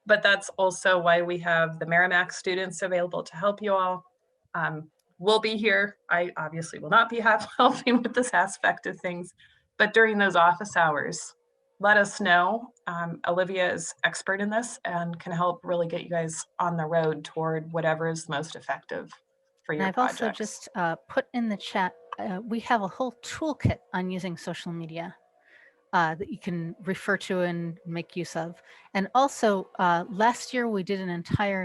but that's also why we have the Merrimack students available to help you all. We'll be here. I obviously will not be helping with this aspect of things, but during those office hours, let us know. Olivia is expert in this and can help really get you guys on the road toward whatever is most effective for And your I've projects. also just put in the chat, we have a whole toolkit on using social media that you can refer to and make use of. And also last year we did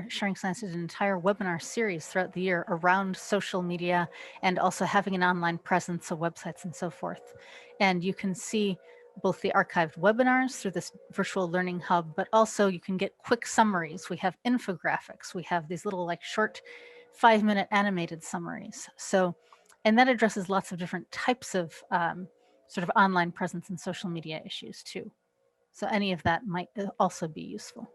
Sharing Science did an entire webinar series throughout the year around social media and also having an online presence, so websites and so forth. And you can see both the archived webinars through this virtual learning hub, but also you can get quick summaries. We have infographics. We have these little like short 5-minute animated summaries. So, and that addresses lots of different types of sort of online presence and social media issues too. So any of that might also be useful.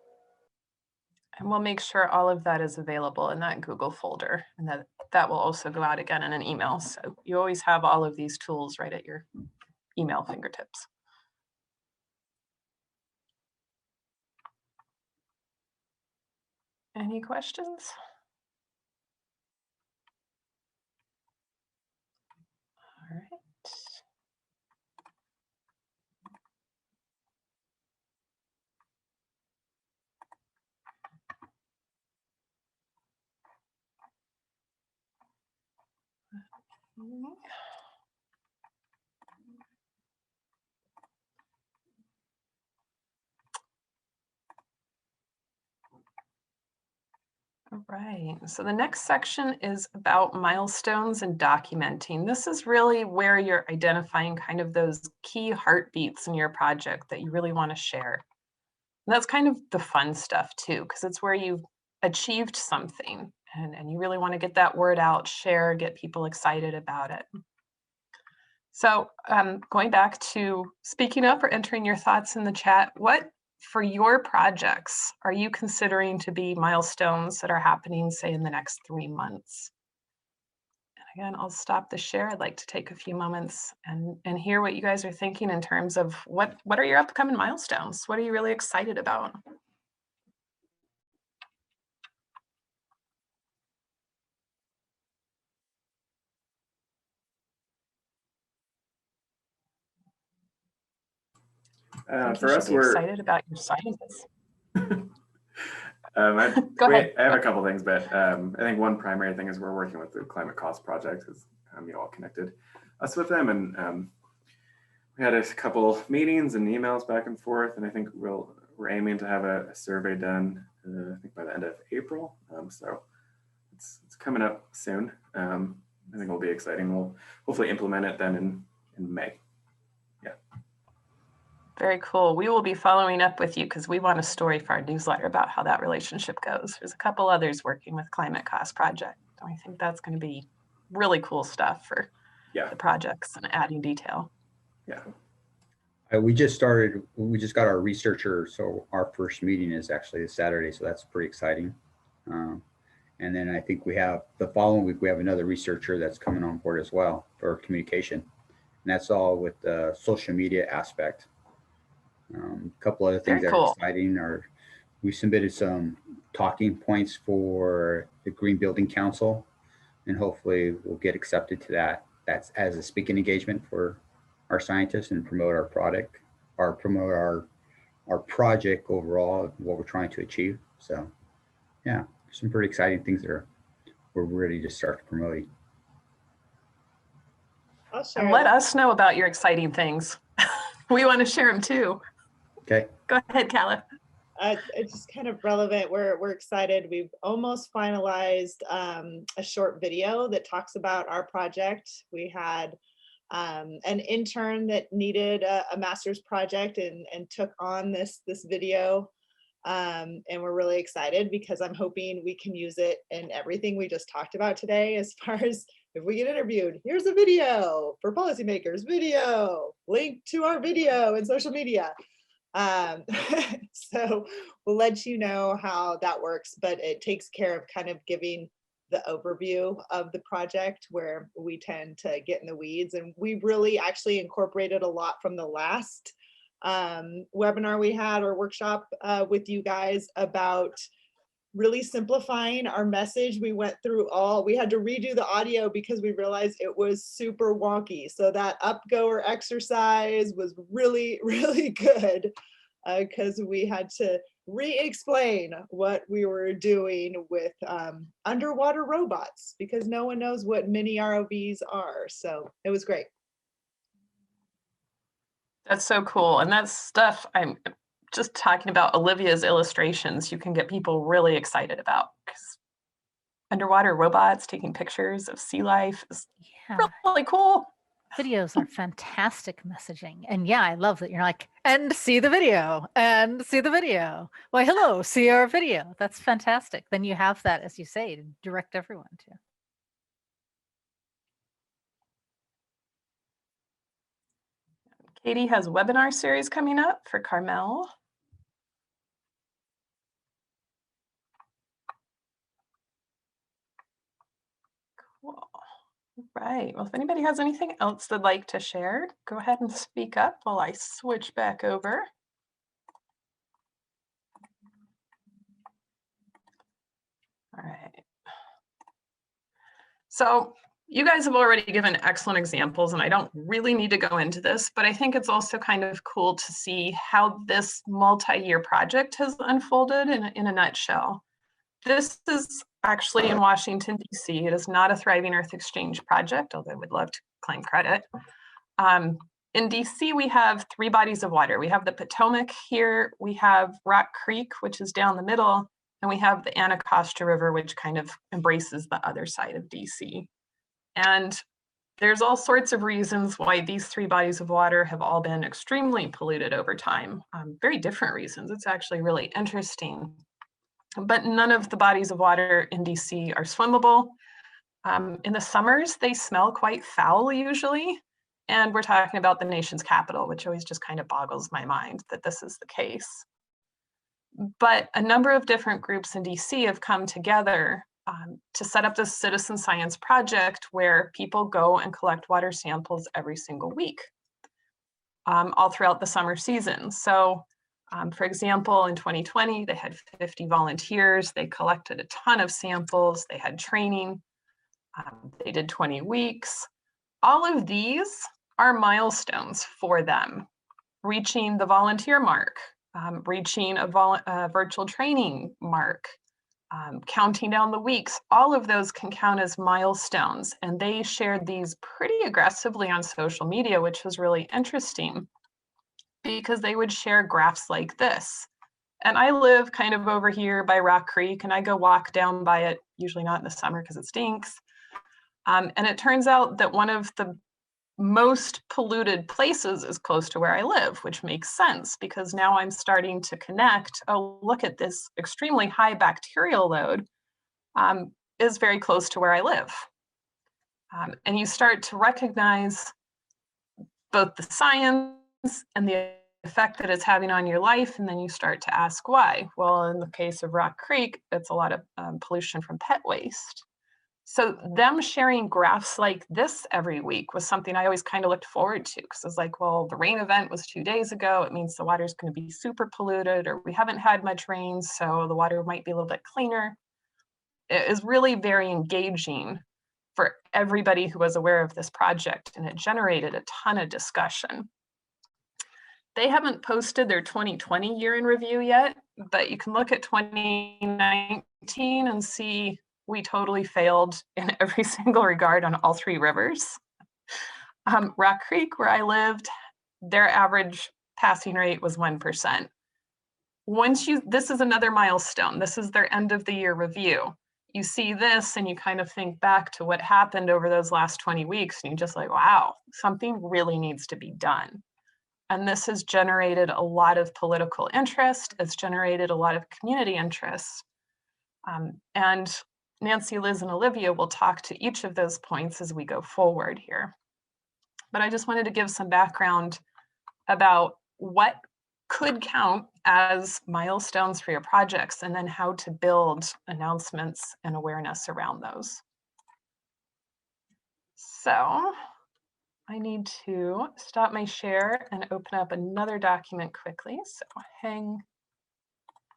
And we'll make sure all of that is available in that Google folder, and that will also go out again in an email. So you always have all of these tools right at your email fingertips. Any questions? All right. All right, so the next section is about milestones and documenting. This is really where you're identifying kind of those key heartbeats in your project that you really want to share. And that's kind of the fun stuff too, because it's where you've achieved something and you really want to get that word out, share, get people excited about it. So going back to speaking up or entering your thoughts in the chat, what for your projects are you considering to be milestones that are happening, say, in the next 3 months? And again, I'll stop the share. I'd like to take a few moments and hear what you guys are thinking in terms of what are your upcoming milestones? What are you really excited about? For us, we're excited about your science. Go ahead. I have a couple things, but I think one primary thing is we're working with the Climate Cost Project because all connected us with them, and we had a couple meetings and emails back and forth, and I think we're aiming to have a survey done I think by the end of April. So it's coming up soon. I think it'll be exciting. We'll hopefully implement it then in May. Yeah. Very cool. We will be following up with you because we want a story for our newsletter about how that relationship goes. There's a couple others working with Climate Cost Project. And I think that's going to be really cool stuff for the projects and adding detail. Yeah. We just got our researcher. So our first meeting is actually this Saturday. So that's pretty exciting. And then I think we have the following week, we have another researcher that's coming on board as well for communication. And that's all with the social media aspect. A couple other things that are exciting are we submitted some talking points for the Green Building Council, and hopefully we'll get accepted to that. That's as a speaking engagement for our scientists and promote our product or promote our project overall, what we're trying to achieve. So yeah, some pretty exciting things that we're ready to start promoting. And let us know about your exciting things. We want to share them too. Okay. Go ahead, Calla. It's just kind of relevant. We're excited. We've almost finalized a short video that talks about our project. We had an intern that needed a master's project and took on this video. And we're really excited because I'm hoping we can use it in everything we just talked about today. As far as if we get interviewed, here's a video for policymakers, video, link to our video in social media. So we'll let you know how that works, but it takes care of kind of giving the overview of the project where we tend to get in the weeds, and we really actually incorporated a lot from the last webinar we had or workshop with you guys about really simplifying our message. We went through we had to redo the audio because we realized it was super wonky. So that upgoer exercise was really, really good because we had to re-explain what we were doing with underwater robots because no one knows what mini ROVs are. So it was great. That's so cool. And that's stuff I'm just talking about Olivia's illustrations, you can get people really excited about, because underwater robots taking pictures of sea life is really cool. Videos are fantastic messaging. And yeah, I love that you're like, and see the video, and see the video. Why, hello, see our video. That's fantastic. Then you have that, as you say, to direct everyone to. Katie has a webinar series coming up for Carmel. Cool. Right. Well, if anybody has anything else they'd like to share, go ahead and speak up while I switch back over. All right. So you guys have already given excellent examples, and I don't really need to go into this, but I think it's also kind of cool to see how this multi-year project has unfolded in a nutshell. This is actually in Washington, D.C. It is not a Thriving Earth Exchange project, although I would love to claim credit. In DC, we have 3 bodies of water. We have the Potomac here, we have Rock Creek, which is down the middle, and we have the Anacostia River, which kind of embraces the other side of DC. And there's all sorts of reasons why these 3 bodies of water have all been extremely polluted over time. Very different reasons. It's actually really interesting. But none of the bodies of water in DC are swimmable. In the summers, they smell quite foul usually. And we're talking about the nation's capital, which always just kind of boggles my mind that this is the case. But a number of different groups in DC have come together to set up this citizen science project where people go and collect water samples every single week, all throughout the summer season. So for example, in 2020, they had 50 volunteers. They collected a ton of samples. They had training. They did 20 weeks. All of these are milestones for them. Reaching the volunteer mark, reaching a virtual training mark, counting down the weeks. All of those can count as milestones. And they shared these pretty aggressively on social media, which was really interesting, because they would share graphs like this. And I live kind of over here by Rock Creek, and I go walk down by it, usually not in the summer because it stinks. And it turns out that one of the most polluted places is close to where I live, which makes sense because now I'm starting to connect. Oh, look at this extremely high bacterial load is very close to where I live. And you start to recognize both the science and the effect that it's having on your life, and then you start to ask why. Well, in the case of Rock Creek, it's a lot of pollution from pet waste. So them sharing graphs like this every week was something I always kind of looked forward to, because I was like, well, the rain event was 2 days ago. It means the water is going to be super polluted, or we haven't had much rain, so the water might be a little bit cleaner. It is really very engaging for everybody who was aware of this project, and it generated a ton of discussion. They haven't posted their 2020 year in review yet, but you can look at 2019 and see we totally failed in every single regard on all 3 rivers. Rock Creek, where I lived, their average passing rate was 1%. This is another milestone. This is their end of the year review. You see this and you kind of think back to what happened over those last 20 weeks, and you're just like, wow, something really needs to be done. And this has generated a lot of political interest. It's generated a lot of community interest. And Nancy, Liz, and Olivia will talk to each of those points as we go forward here. But I just wanted to give some background about what could count as milestones for your projects, and then how to build announcements and awareness around those. So I need to stop my share and open up another document quickly. So hang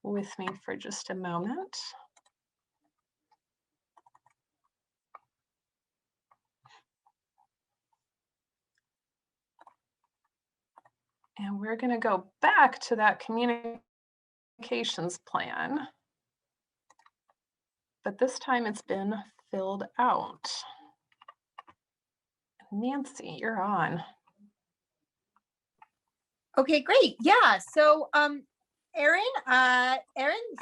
with me for just a moment. And we're going to go back to that communications plan. But this time it's been filled out. Nancy, you're on. Okay, great. Yeah. So Erin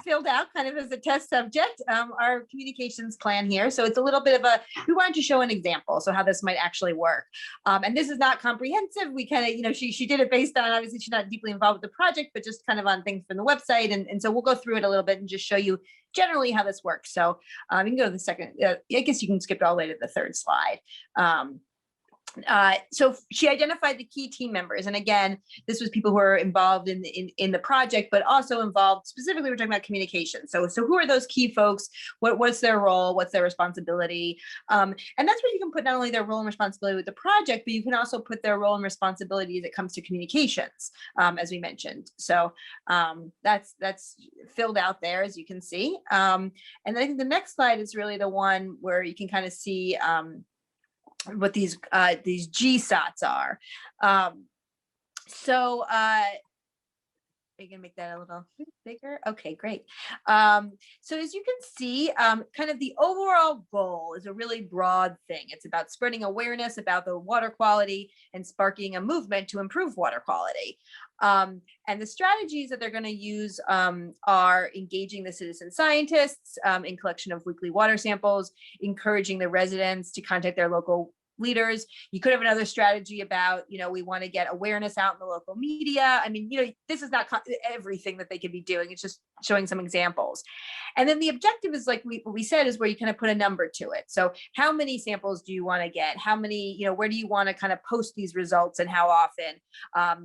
filled out kind of as a test subject our communications plan here. So it's a little bit of we wanted to show an example, so how this might actually work. And this is not comprehensive. We kind of, she did it based on, obviously she's not deeply involved with the project, but just kind of on things from the website. And so we'll go through it a little bit and just show you generally how this works. So you can go to the second, I guess you can skip it all the way to the third slide. So she identified the key team members, and again, this was people who are involved in the project, but also involved specifically. We're talking about communication. So who are those key folks? What's their role? What's their responsibility? And that's where you can put not only their role and responsibility with the project, but you can also put their role and responsibility as it comes to communications, as we mentioned. So that's filled out there, as you can see. And then I think the next slide is really the one where you can kind of see what these GSOTs are. So we can make that a little bigger. Okay, great. So as you can see, kind of the overall goal is a really broad thing. It's about spreading awareness about the water quality and sparking a movement to improve water quality. And the strategies that they're going to use are engaging the citizen scientists in collection of weekly water samples, encouraging the residents to contact their local leaders. You could have another strategy about, we want to get awareness out in the local media. I mean, this is not everything that they could be doing. It's just showing some examples. And then the objective is, like what we said, is where you kind of put a number to it. So how many samples do you want to get? How many, where do you want to kind of post these results and how often? How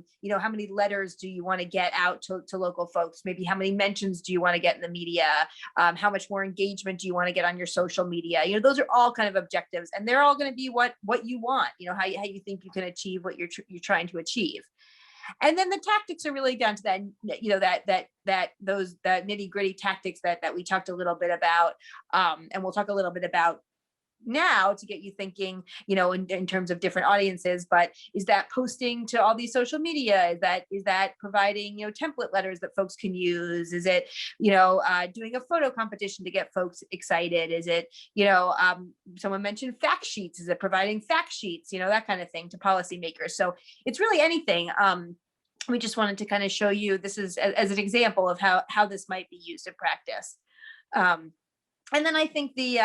many letters do you want to get out to local folks? Maybe how many mentions do you want to get in the media? How much more engagement do you want to get on your social media? Those are all kind of objectives, and they're all going to be what you want, how you think you can achieve what you're trying to achieve. And then the tactics are really down to that, that nitty gritty tactics that we talked a little bit about, and we'll talk a little bit about now to get you thinking, in terms of different audiences. But is that posting to all these social media? Is that providing, template letters that folks can use? Is it, doing a photo competition to get folks excited? Is it, someone mentioned fact sheets. Is it providing fact sheets? That kind of thing to policymakers. So it's really anything. We just wanted to kind of show you this is as an example of how this might be used in practice. And then I think the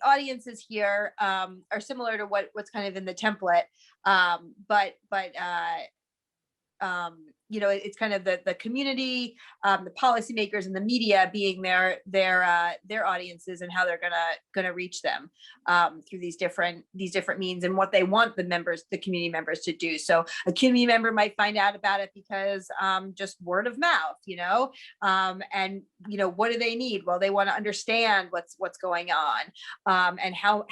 audiences here are similar to what's kind of in the template, but it's kind of the community, the policymakers, and the media being their audiences, and how they're gonna reach them through these different means, and what they want the community members to do. So a community member might find out about it because just word of mouth, and what do they need? Well, they want to understand what's going on, and how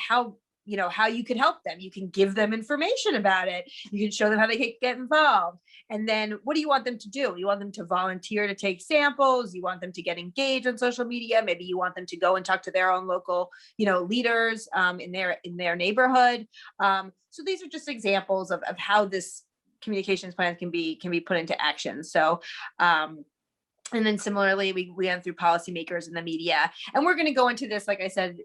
you can help them. You can give them information about it. You can show them how they can get involved. And then what do you want them to do? You want them to volunteer to take samples. You want them to get engaged on social media. Maybe you want them to go and talk to their own local, leaders in their neighborhood. So these are just examples of how this communications plan can be put into action. So and then similarly, we went through policymakers and the media, and we're going to go into this, like I said,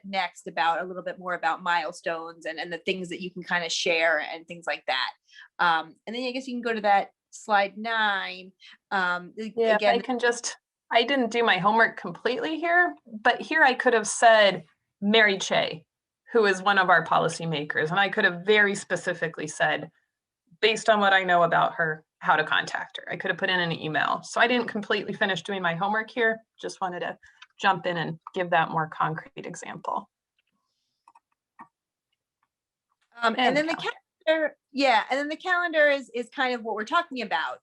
next, about a little bit more about milestones and the things that you can kind of share and things like that. And then I guess you can go to that slide 9. Yeah, again, I didn't do my homework completely here, but here I could have said Mary Che, who is one of our policymakers, and I could have very specifically said, based on what I know about her, how to contact her. I could have put in an email. So I didn't completely finish doing my homework here. Just wanted to jump in and give that more concrete example. And then the calendar, and then the calendar is kind of what we're talking about,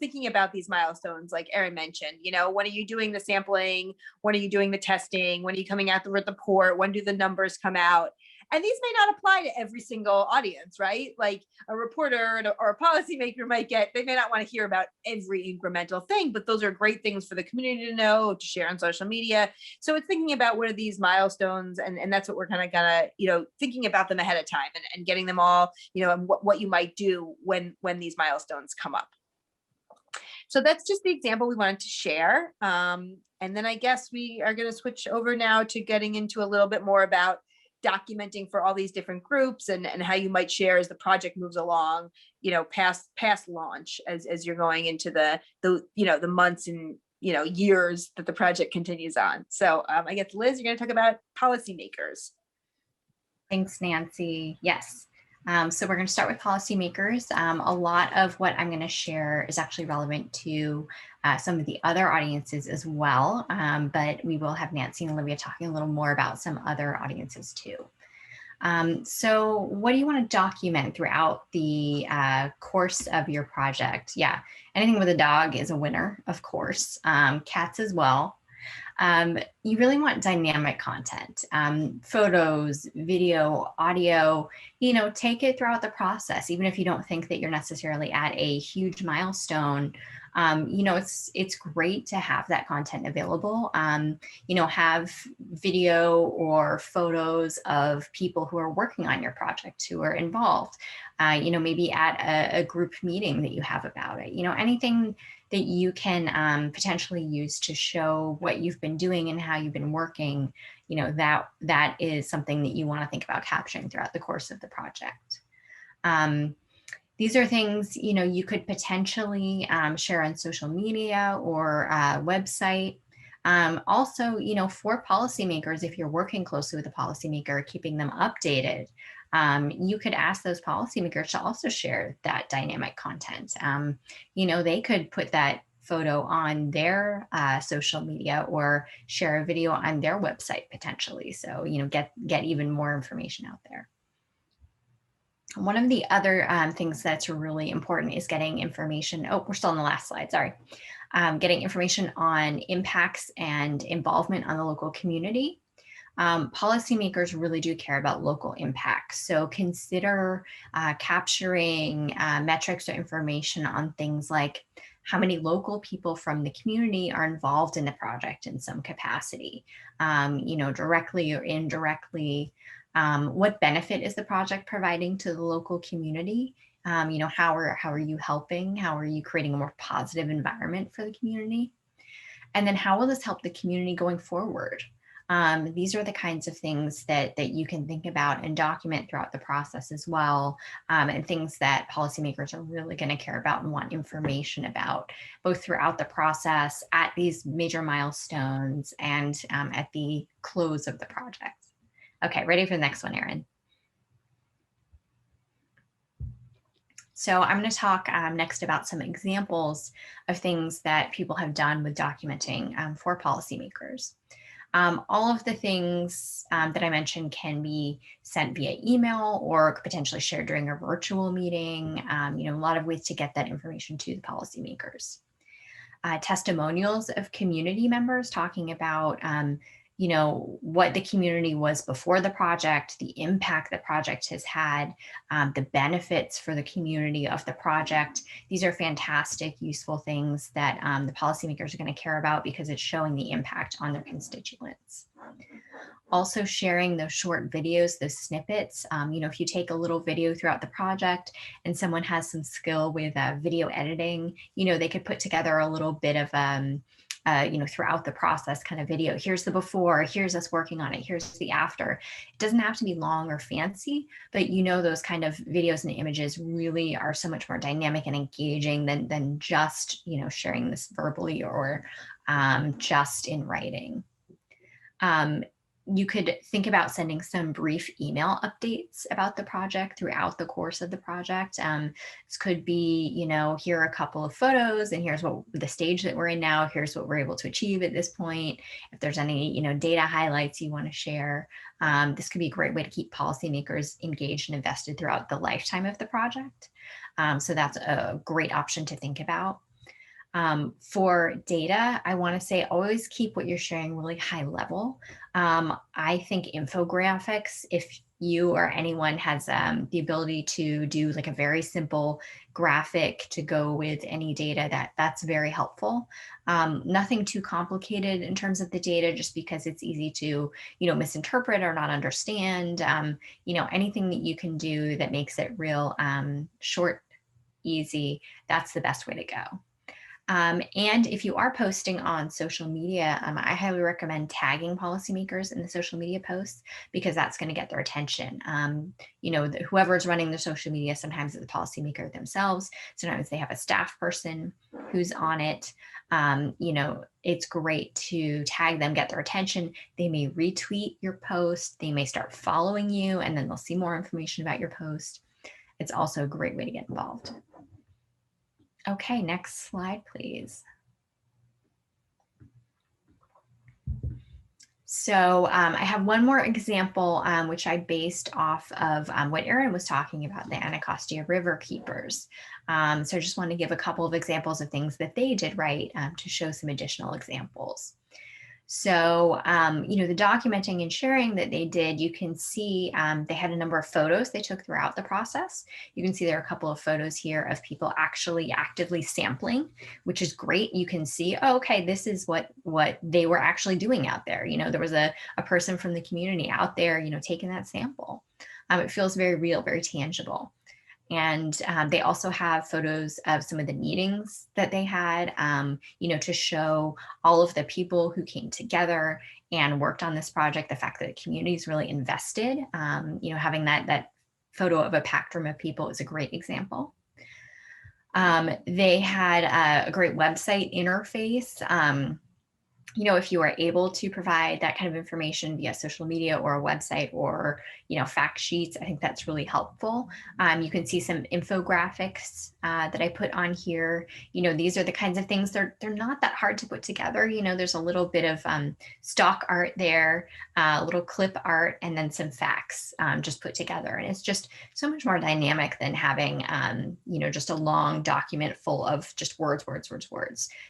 thinking about these milestones, like Erin mentioned, when are you doing the sampling? When are you doing the testing? When are you coming out with the report? When do the numbers come out? And these may not apply to every single audience, right? Like a reporter or a policymaker they may not want to hear about every incremental thing, but those are great things for the community to know, to share on social media. So it's thinking about what are these milestones, and that's what we're kind of gonna, thinking about them ahead of time and getting them all, and what you might do when these milestones come up. So that's just the example we wanted to share. And then I guess we are going to switch over now to getting into a little bit more about documenting for all these different groups and how you might share as the project moves along, past launch as you're going into the months and years that the project continues on. So I guess Liz, you're going to talk about policymakers. Thanks, Nancy. Yes. So we're going to start with policymakers. A lot of what I'm going to share is actually relevant to some of the other audiences as well, but we will have Nancy and Olivia talking a little more about some other audiences too. So what do you want to document throughout the course of your project? Yeah, anything with a dog is a winner, of course, cats as well. You really want dynamic content, photos, video, audio, take it throughout the process, even if you don't think that you're necessarily at a huge milestone. It's great to have that content available, have video or photos of people who are working on your project, who are involved, maybe at a group meeting that you have about it, anything that you can potentially use to show what you've been doing and how you've been working, that is something that you want to think about capturing throughout the course of the project. These are things, you could potentially share on social media or website. Also, for policymakers, if you're working closely with a policymaker, keeping them updated, you could ask those policymakers to also share that dynamic content. They could put that photo on their social media or share a video on their website potentially. So, get even more information out there. One of the other things that's really important is getting information. Oh, we're still on the last slide, sorry. Getting information on impacts and involvement on the local community. Policymakers really do care about local impacts. So consider capturing metrics or information on things like how many local people from the community are involved in the project in some capacity, directly or indirectly. What benefit is the project providing to the local community? How are you helping? How are you creating a more positive environment for the community? And then how will this help the community going forward? These are the kinds of things that you can think about and document throughout the process as well, and things that policymakers are really going to care about and want information about, both throughout the process, at these major milestones, and at the close of the project. Okay, ready for the next one, Erin. So I'm going to talk next about some examples of things that people have done with documenting for policymakers. All of the things that I mentioned can be sent via email or potentially shared during a virtual meeting. A lot of ways to get that information to the policymakers. Testimonials of community members talking about what the community was before the project, the impact the project has had, the benefits for the community of the project. These are fantastic, useful things that the policymakers are going to care about because it's showing the impact on their constituents. Also sharing those short videos, those snippets. If you take a little video throughout the project and someone has some skill with video editing, they could put together a little bit of throughout the process kind of video. Here's the before, here's us working on it, here's the after. It doesn't have to be long or fancy, but those kind of videos and images really are so much more dynamic and engaging than just, sharing this verbally or just in writing. You could think about sending some brief email updates about the project throughout the course of the project. This could be, here are a couple of photos and here's what the stage that we're in now. Here's what we're able to achieve at this point. If there's any, data highlights you want to share, this could be a great way to keep policymakers engaged and invested throughout the lifetime of the project. So that's a great option to think about. For data, I want to say always keep what you're sharing really high level. I think infographics, if you or anyone has the ability to do like a very simple graphic to go with any data, that's very helpful. Nothing too complicated in terms of the data, just because it's easy to, misinterpret or not understand. Anything that you can do that makes it real short, easy, that's the best way to go. And if you are posting on social media, I highly recommend tagging policymakers in the social media posts, because that's going to get their attention. Whoever's running the social media, sometimes it's the policymaker themselves. Sometimes they have a staff person who's on it. It's great to tag them, get their attention. They may retweet your post. They may start following you, and then they'll see more information about your post. It's also a great way to get involved. Okay, next slide, please. So I have one more example, which I based off of what Erin was talking about, the Anacostia River Keepers. So I just want to give a couple of examples of things that they did right to show some additional examples. So, the documenting and sharing that they did, you can see they had a number of photos they took throughout the process. You can see there are a couple of photos here of people actually actively sampling, which is great. You can see, oh, okay, this is what they were actually doing out there. There was a person from the community out there, taking that sample. It feels very real, very tangible. And they also have photos of some of the meetings that they had, to show all of the people who came together and worked on this project. The fact that the community is really invested, having that photo of a packed room of people is a great example. They had a great website interface. If you are able to provide that kind of information via social media or a website or, fact sheets, I think that's really helpful. You can see some infographics that I put on here. These are the kinds of things, they're not that hard to put together. There's a little bit of stock art there, a little clip art, and then some facts just put together. And it's just so much more dynamic than having, just a long document full of just words.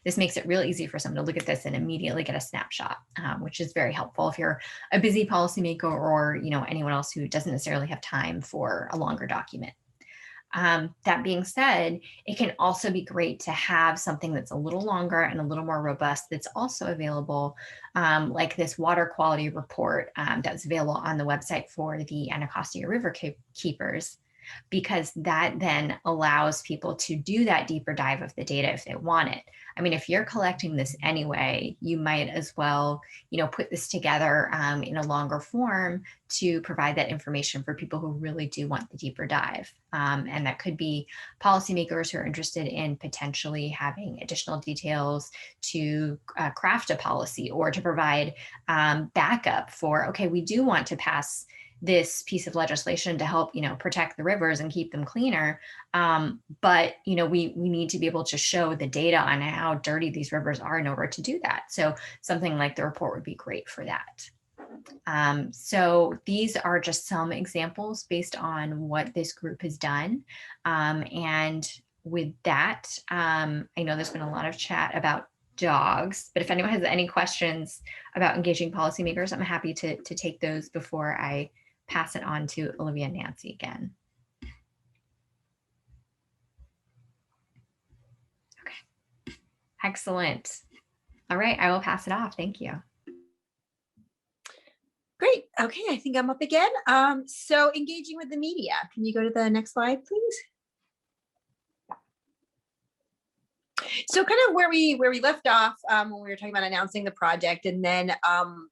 This makes it real easy for someone to look at this and immediately get a snapshot, which is very helpful if you're a busy policymaker or anyone else who doesn't necessarily have time for a longer document. That being said, it can also be great to have something that's a little longer and a little more robust that's also available, like this water quality report that's available on the website for the Anacostia River Keepers, because that then allows people to do that deeper dive of the data if they want it. I mean, if you're collecting this anyway, you might as well, put this together in a longer form to provide that information for people who really do want the deeper dive. And that could be policymakers who are interested in potentially having additional details to craft a policy, or to provide backup for, okay, we do want to pass this piece of legislation to help, protect the rivers and keep them cleaner. But, we need to be able to show the data on how dirty these rivers are in order to do that. So something like the report would be great for that. So these are just some examples based on what this group has done. And with that, I know there's been a lot of chat about dogs, but if anyone has any questions about engaging policymakers, I'm happy to take those before I pass it on to Olivia and Nancy again. Okay, excellent. All right, I will pass it off. Thank you. Great. Okay, I think I'm up again. So engaging with the media. Can you go to the next slide, please? So kind of where we left off when we were talking about announcing the project, and then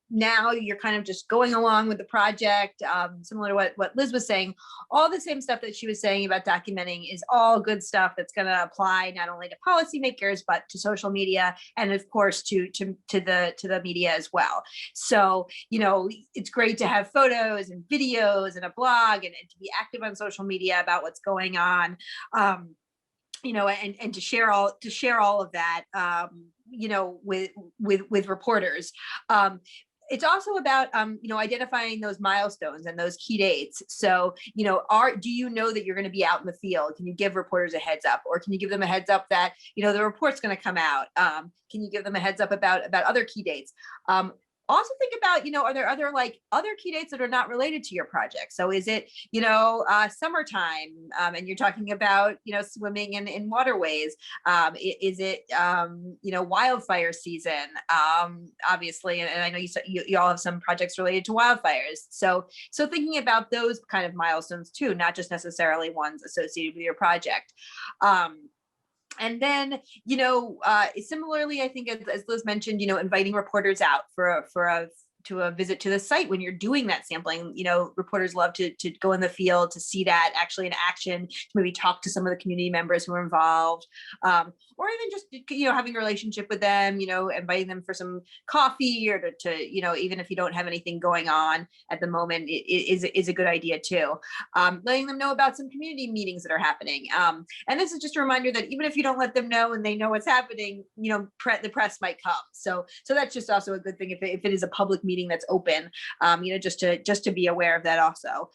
now you're kind of just going along with the project, similar to what Liz was saying. All the same stuff that she was saying about documenting is all good stuff that's going to apply not only to policymakers but to social media, and of course to the media as well. So it's great to have photos and videos and a blog and to be active on social media about what's going on. And to share all of that, with reporters. It's also about, identifying those milestones and those key dates. So, do you know that you're going to be out in the field? Can you give reporters a heads up, or can you give them a heads up that, the report's going to come out? Can you give them a heads up about other key dates? Also think about, are there other key dates that are not related to your project? So is it, summertime, and you're talking about, swimming in waterways? Is it, wildfire season? Obviously, and I know you all have some projects related to wildfires. So thinking about those kind of milestones too, not just necessarily ones associated with your project. And then, similarly, I think as Liz mentioned, inviting reporters out to a visit to the site when you're doing that sampling. Reporters love to go in the field, to see that actually in action, to maybe talk to some of the community members who are involved, or even just, having a relationship with them, inviting them for some coffee, or to even if you don't have anything going on at the moment, is a good idea too. Letting them know about some community meetings that are happening. And this is just a reminder that even if you don't let them know and they know what's happening, the press might come. So that's just also a good thing if it is a public meeting that's open, just to be aware of that also.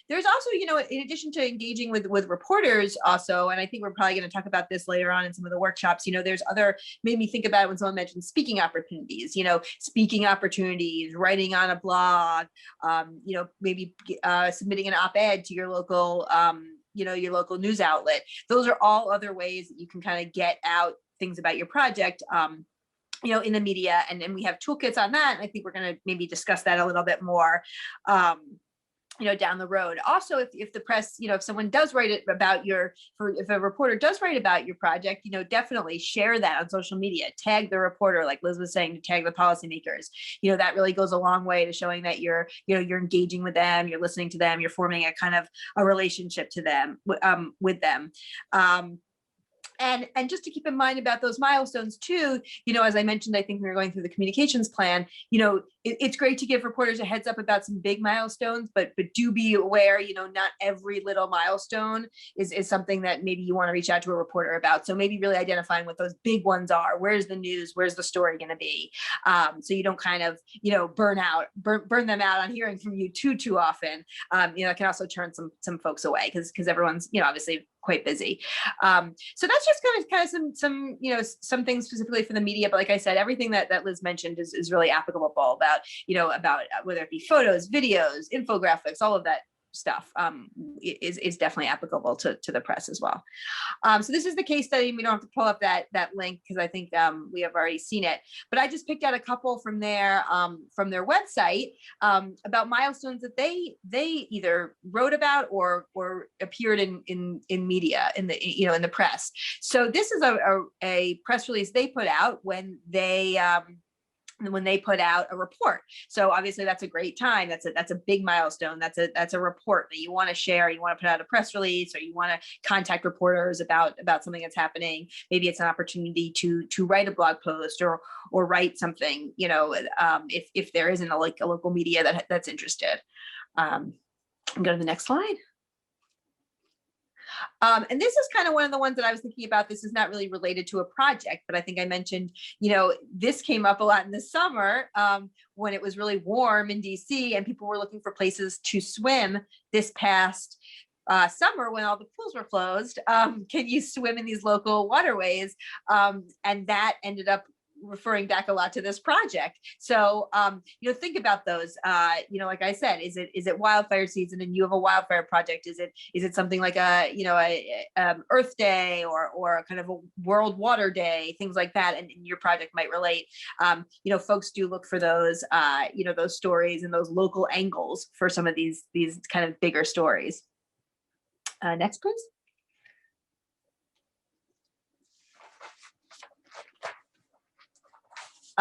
There's also, in addition to engaging with reporters also, and I think we're probably going to talk about this later on in some of the workshops, there's made me think about it when someone mentioned speaking opportunities, writing on a blog, maybe submitting an op-ed to your local, your local news outlet. Those are all other ways that you can kind of get out things about your project, in the media, and we have toolkits on that. And I think we're going to maybe discuss that a little bit more, down the road. Also, if the press, if someone does write it about if a reporter does write about your project, definitely share that on social media. Tag the reporter, like Liz was saying, to tag the policymakers. That really goes a long way to showing that you're engaging with them, you're listening to them, you're forming a kind of a relationship to them, with them. And just to keep in mind about those milestones too, as I mentioned, I think we were going through the communications plan, it's great to give reporters a heads up about some big milestones, but do be aware, not every little milestone is something that maybe you want to reach out to a reporter about. So maybe really identifying what those big ones are. Where's the news? Where's the story going to be? So you don't kind of, burn them out on hearing from you too often. It can also turn some folks away because everyone's, obviously quite busy. So that's just kind of some things specifically for the media. But like I said, everything that Liz mentioned is really applicable about whether it be photos, videos, infographics, all of that stuff is definitely applicable to the press as well. So this is the case study. We don't have to pull up that link because I think we have already seen it, but I just picked out a couple from their website about milestones that they either wrote about or appeared in media, in the press. So this is a press release they put out when they put out a report. So obviously that's a great time. That's a big milestone. That's a report that you want to share. You want to put out a press release, or you want to contact reporters about something that's happening. Maybe it's an opportunity to write a blog post or write something, if there isn't a local media that's interested. Go to the next slide. And this is kind of one of the ones that I was thinking about. This is not really related to a project, but I think I mentioned, this came up a lot in the summer when it was really warm in DC and people were looking for places to swim this past summer when all the pools were closed. Can you swim in these local waterways? And that ended up referring back a lot to this project. So, think about those, like I said, is it wildfire season and you have a wildfire project? Is it something like a Earth Day or kind of a World Water Day, things like that. And your project might relate. Folks do look for those, those stories and those local angles for some of these kind of bigger stories. Next, please.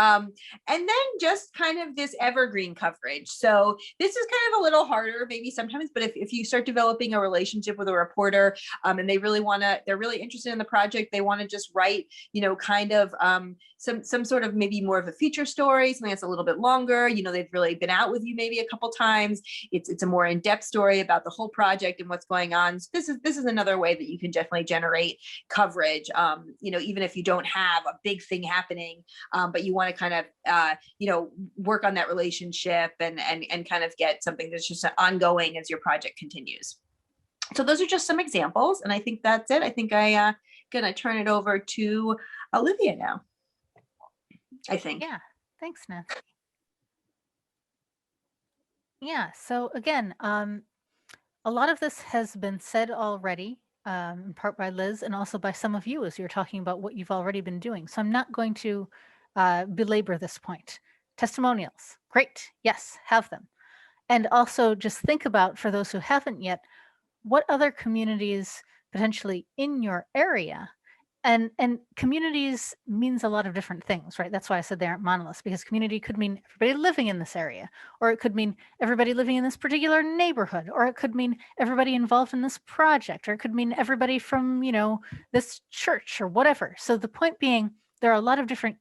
And then just kind of this evergreen coverage. So this is kind of a little harder maybe sometimes, but if you start developing a relationship with a reporter and they're really interested in the project, they want to just write, kind of some sort of maybe more of a feature story, something that's a little bit longer, they've really been out with you maybe a couple times. It's a more in-depth story about the whole project and what's going on. So this is another way that you can definitely generate coverage, even if you don't have a big thing happening, but you want to kind of, work on that relationship and kind of get something that's just ongoing as your project continues. So those are just some examples. And I think that's it. I think I'm going to turn it over to Olivia now. I think. Yeah, thanks, Nancy. Yeah, so again, a lot of this has been said already, in part by Liz and also by some of you as you're talking about what you've already been doing. So I'm not going to belabor this point. Testimonials, great, yes, have them. And also just think about, for those who haven't yet, what other communities potentially in your area, and communities means a lot of different things, right? That's why I said they aren't monoliths, because community could mean everybody living in this area, or it could mean everybody living in this particular neighborhood, or it could mean everybody involved in this project, or it could mean everybody from, you know, this church or whatever. So the point being, there are a lot of different,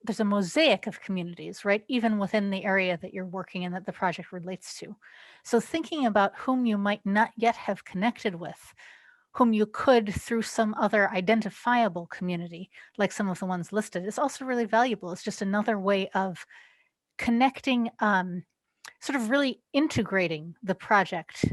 there's a mosaic of communities, right? Even within the area that you're working in, that the project relates to. So thinking about whom you might not yet have connected with, whom you could through some other identifiable community, like some of the ones listed, is also really valuable. It's just another way of connecting, sort of really integrating the project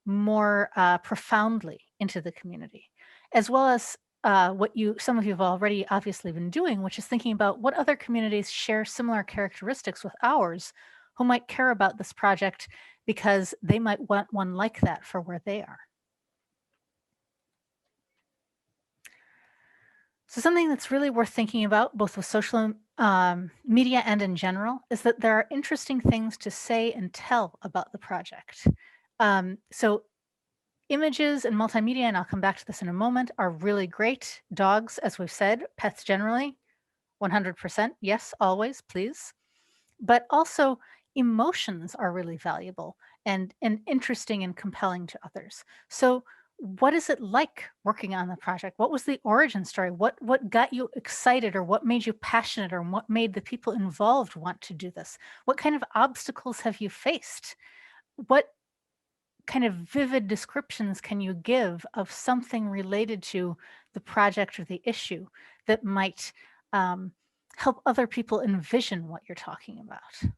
more profoundly into the community, as well as what some of you have already obviously been doing, which is thinking about what other communities share similar characteristics with ours, who might care about this project because they might want one like that for where they are. So something that's really worth thinking about, both with social media and in general, is that there are interesting things to say and tell about the project. So images and multimedia, and I'll come back to this in a moment, are really great. Dogs, as we've said, pets generally, 100%. Yes, always, please. But also emotions are really valuable and interesting and compelling to others. So what is it like working on the project? What was the origin story? What got you excited, or what made you passionate, or what made the people involved want to do this? What kind of obstacles have you faced? What kind of vivid descriptions can you give of something related to the project or the issue that might help other people envision what you're talking about?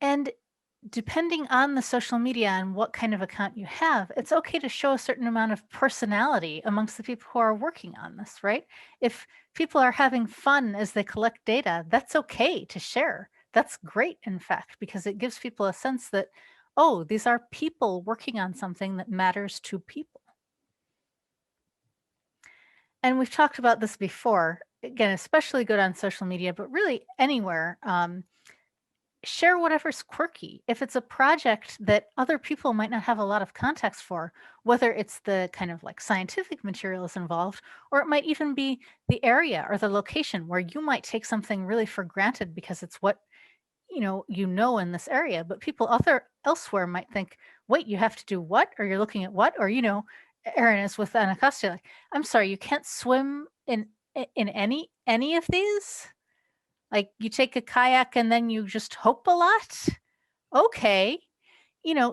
And depending on the social media and what kind of account you have, it's okay to show a certain amount of personality amongst the people who are working on this, right? If people are having fun as they collect data, that's okay to share. That's great, in fact, because it gives people a sense that, oh, these are people working on something that matters to people. And we've talked about this before, again, especially good on social media, but really anywhere. Share whatever's quirky. If it's a project that other people might not have a lot of context for, whether it's the kind of like scientific materials involved, or it might even be the area or the location where you might take something really for granted because it's what you know in this area, but people elsewhere might think, wait, you have to do what? Or you're looking at what? Or Erin is with Anacostia, like, I'm sorry, you can't swim in any of these? Like, you take a kayak and then you just hope a lot? Okay.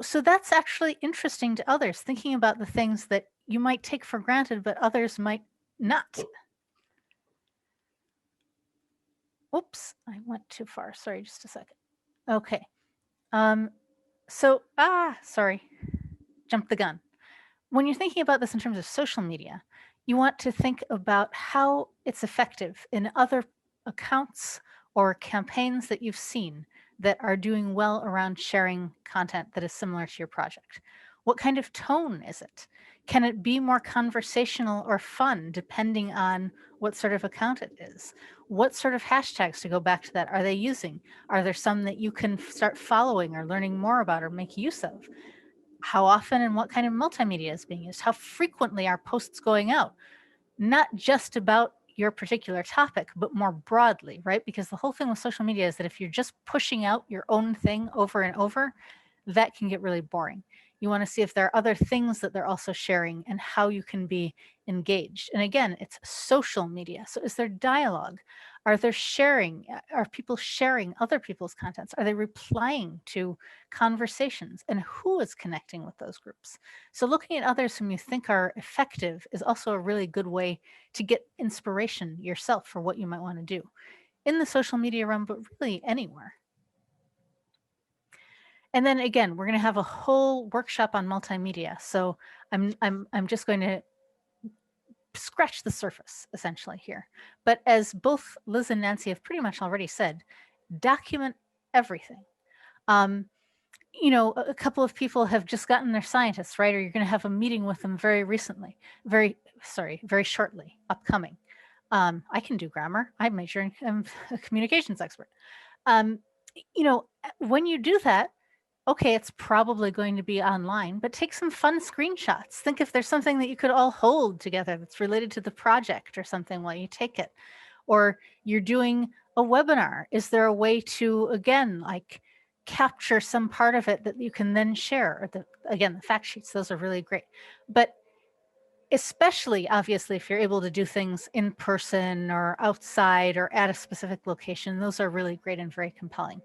So that's actually interesting to others, thinking about the things that you might take for granted, but others might not. Oops, I went too far. Sorry, just a second. Okay. Sorry, jumped the gun. When you're thinking about this in terms of social media, you want to think about how it's effective in other accounts or campaigns that you've seen that are doing well around sharing content that is similar to your project. What kind of tone is it? Can it be more conversational or fun depending on what sort of account it is? What sort of hashtags, to go back to that, are they using? Are there some that you can start following or learning more about or make use of? How often and what kind of multimedia is being used? How frequently are posts going out? Not just about your particular topic, but more broadly, right? Because the whole thing with social media is that if you're just pushing out your own thing over and over, that can get really boring. You want to see if there are other things that they're also sharing and how you can be engaged. And again, it's social media. So is there dialogue? Are people sharing other people's contents? Are they replying to conversations? And who is connecting with those groups? So looking at others whom you think are effective is also a really good way to get inspiration yourself for what you might want to do in the social media realm, but really anywhere. And then again, we're going to have a whole workshop on multimedia. So I'm just going to scratch the surface essentially here. But as both Liz and Nancy have pretty much already said, Document everything. You know, a couple of people have just gotten their scientists, right? Or you're going to have a meeting with them very shortly, upcoming. I can do grammar. I major in, I'm a communications expert. You know, when you do that, okay, it's probably going to be online, but take some fun screenshots. Think if there's something that you could all hold together that's related to the project or something while you take it. Or you're doing a webinar. Is there a way to, again, like capture some part of it that you can then share? Or again, the fact sheets, those are really great. But especially, obviously, if you're able to do things in person or outside or at a specific location, those are really great and very compelling.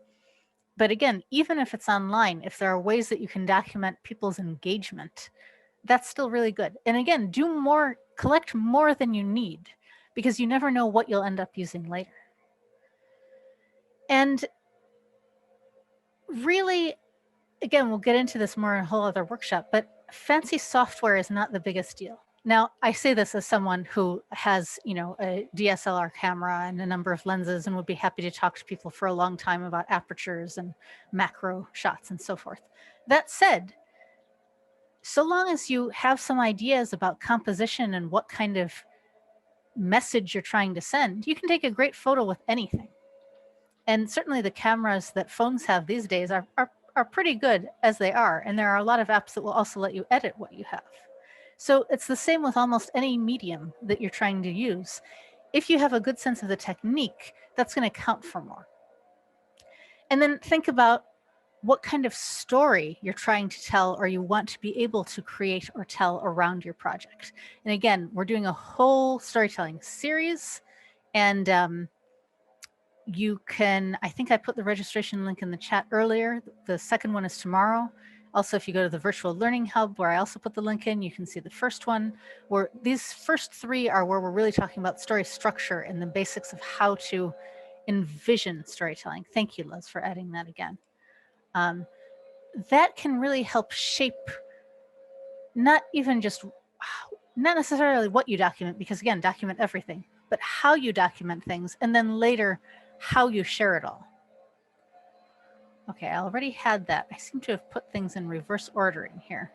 But again, even if it's online, if there are ways that you can document people's engagement, that's still really good. And again, collect more than you need, because you never know what you'll end up using later. And really, again, we'll get into this more in a whole other workshop, but fancy software is not the biggest deal. Now, I say this as someone who has, you know, a DSLR camera and a number of lenses and would be happy to talk to people for a long time about apertures and macro shots and so forth. That said, so long as you have some ideas about composition and what kind of message you're trying to send, you can take a great photo with anything. And certainly the cameras that phones have these days are pretty good as they are. And there are a lot of apps that will also let you edit what you have. So it's the same with almost any medium that you're trying to use. If you have a good sense of the technique, that's going to count for more. And then think about what kind of story you're trying to tell or you want to be able to create or tell around your project. And again, we're doing a whole storytelling series, and you can, I think I put the registration link in the chat earlier. The second one is tomorrow. Also, if you go to the Virtual Learning Hub, where I also put the link in, you can see the first one, where these first three are where we're really talking about story structure and the basics of how to envision storytelling. Thank you, Liz, for adding that again. That can really help shape not necessarily what you document, because again, document everything, but how you document things, and then later, how you share it all. Okay, I already had that. I seem to have put things in reverse ordering here.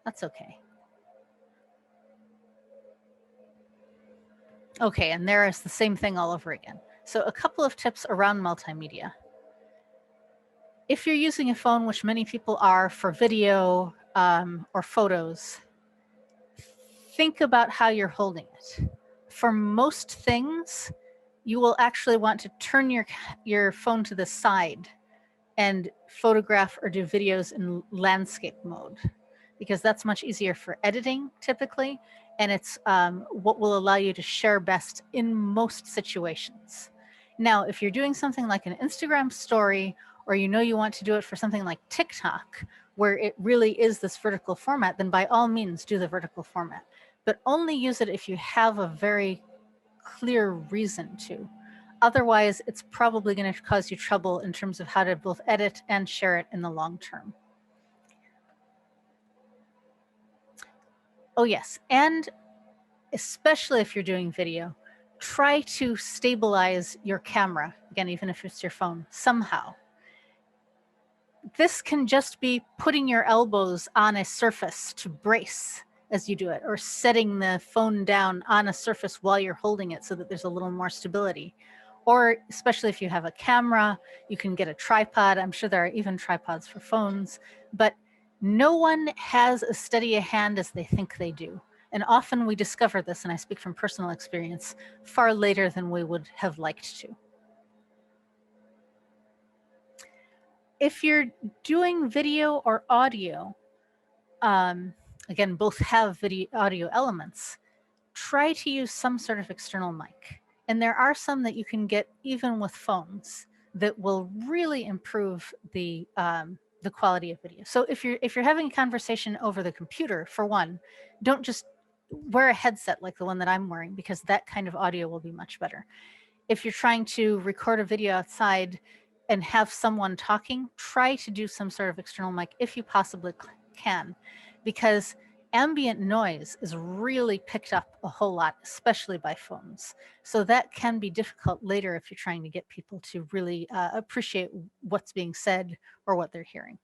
That's okay. Okay, and there is the same thing all over again. So a couple of tips around multimedia. If you're using a phone, which many people are, for video or photos, think about how you're holding it. For most things, you will actually want to turn your phone to the side and photograph or do videos in landscape mode, because that's much easier for editing typically, and it's what will allow you to share best in most situations. Now, if you're doing something like an Instagram story, or you know you want to do it for something like TikTok, where it really is this vertical format, then by all means do the vertical format, but only use it if you have a very clear reason to. Otherwise, it's probably going to cause you trouble in terms of how to both edit and share it in the long term. Oh yes, and especially if you're doing video, try to stabilize your camera, again, even if it's your phone, somehow. This can just be putting your elbows on a surface to brace as you do it, or setting the phone down on a surface while you're holding it so that there's a little more stability. Or especially if you have a camera, you can get a tripod. I'm sure there are even tripods for phones, but no one has as steady a hand as they think they do. And often we discover this, and I speak from personal experience, far later than we would have liked to. If you're doing video or audio, again, both have video audio elements, try to use some sort of external mic. And there are some that you can get even with phones that will really improve the quality of video. So if you're having a conversation over the computer, for one, don't just wear a headset like the one that I'm wearing, because that kind of audio will be much better. If you're trying to record a video outside and have someone talking, try to do some sort of external mic if you possibly can, because ambient noise is really picked up a whole lot, especially by phones. So that can be difficult later if you're trying to get people to really appreciate what's being said or what they're hearing.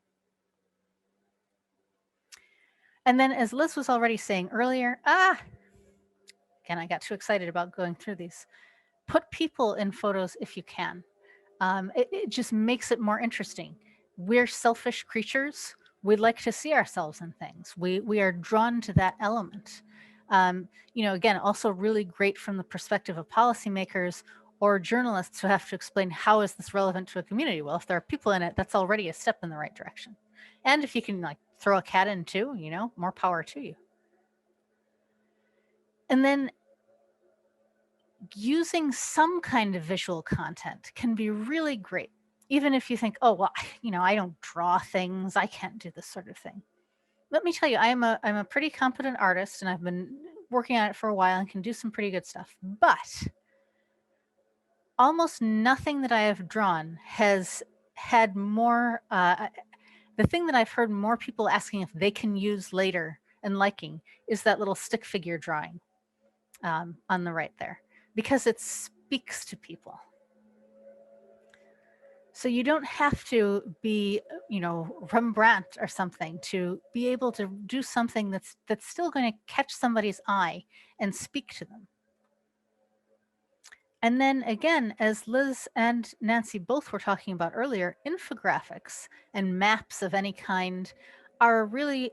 And then, as Liz was already saying earlier, again, I got too excited about going through these. Put people in photos if you can. It just makes it more interesting. We're selfish creatures. We like to see ourselves in things. We are drawn to that element. Again, also really great from the perspective of policymakers or journalists who have to explain how is this relevant to a community. Well, if there are people in it, that's already a step in the right direction. And if you can like throw a cat in too, more power to you. And then using some kind of visual content can be really great. Even if you think, oh, well, I don't draw things, I can't do this sort of thing. Let me tell you, I'm a pretty competent artist and I've been working on it for a while and can do some pretty good stuff. But almost nothing that I have drawn has had more, the thing that I've heard more people asking if they can use later and liking is that little stick figure drawing on the right there, because it speaks to people. So you don't have to be, Rembrandt or something to be able to do something that's still going to catch somebody's eye and speak to them. And then again, as Liz and Nancy both were talking about earlier, infographics and maps of any kind are a really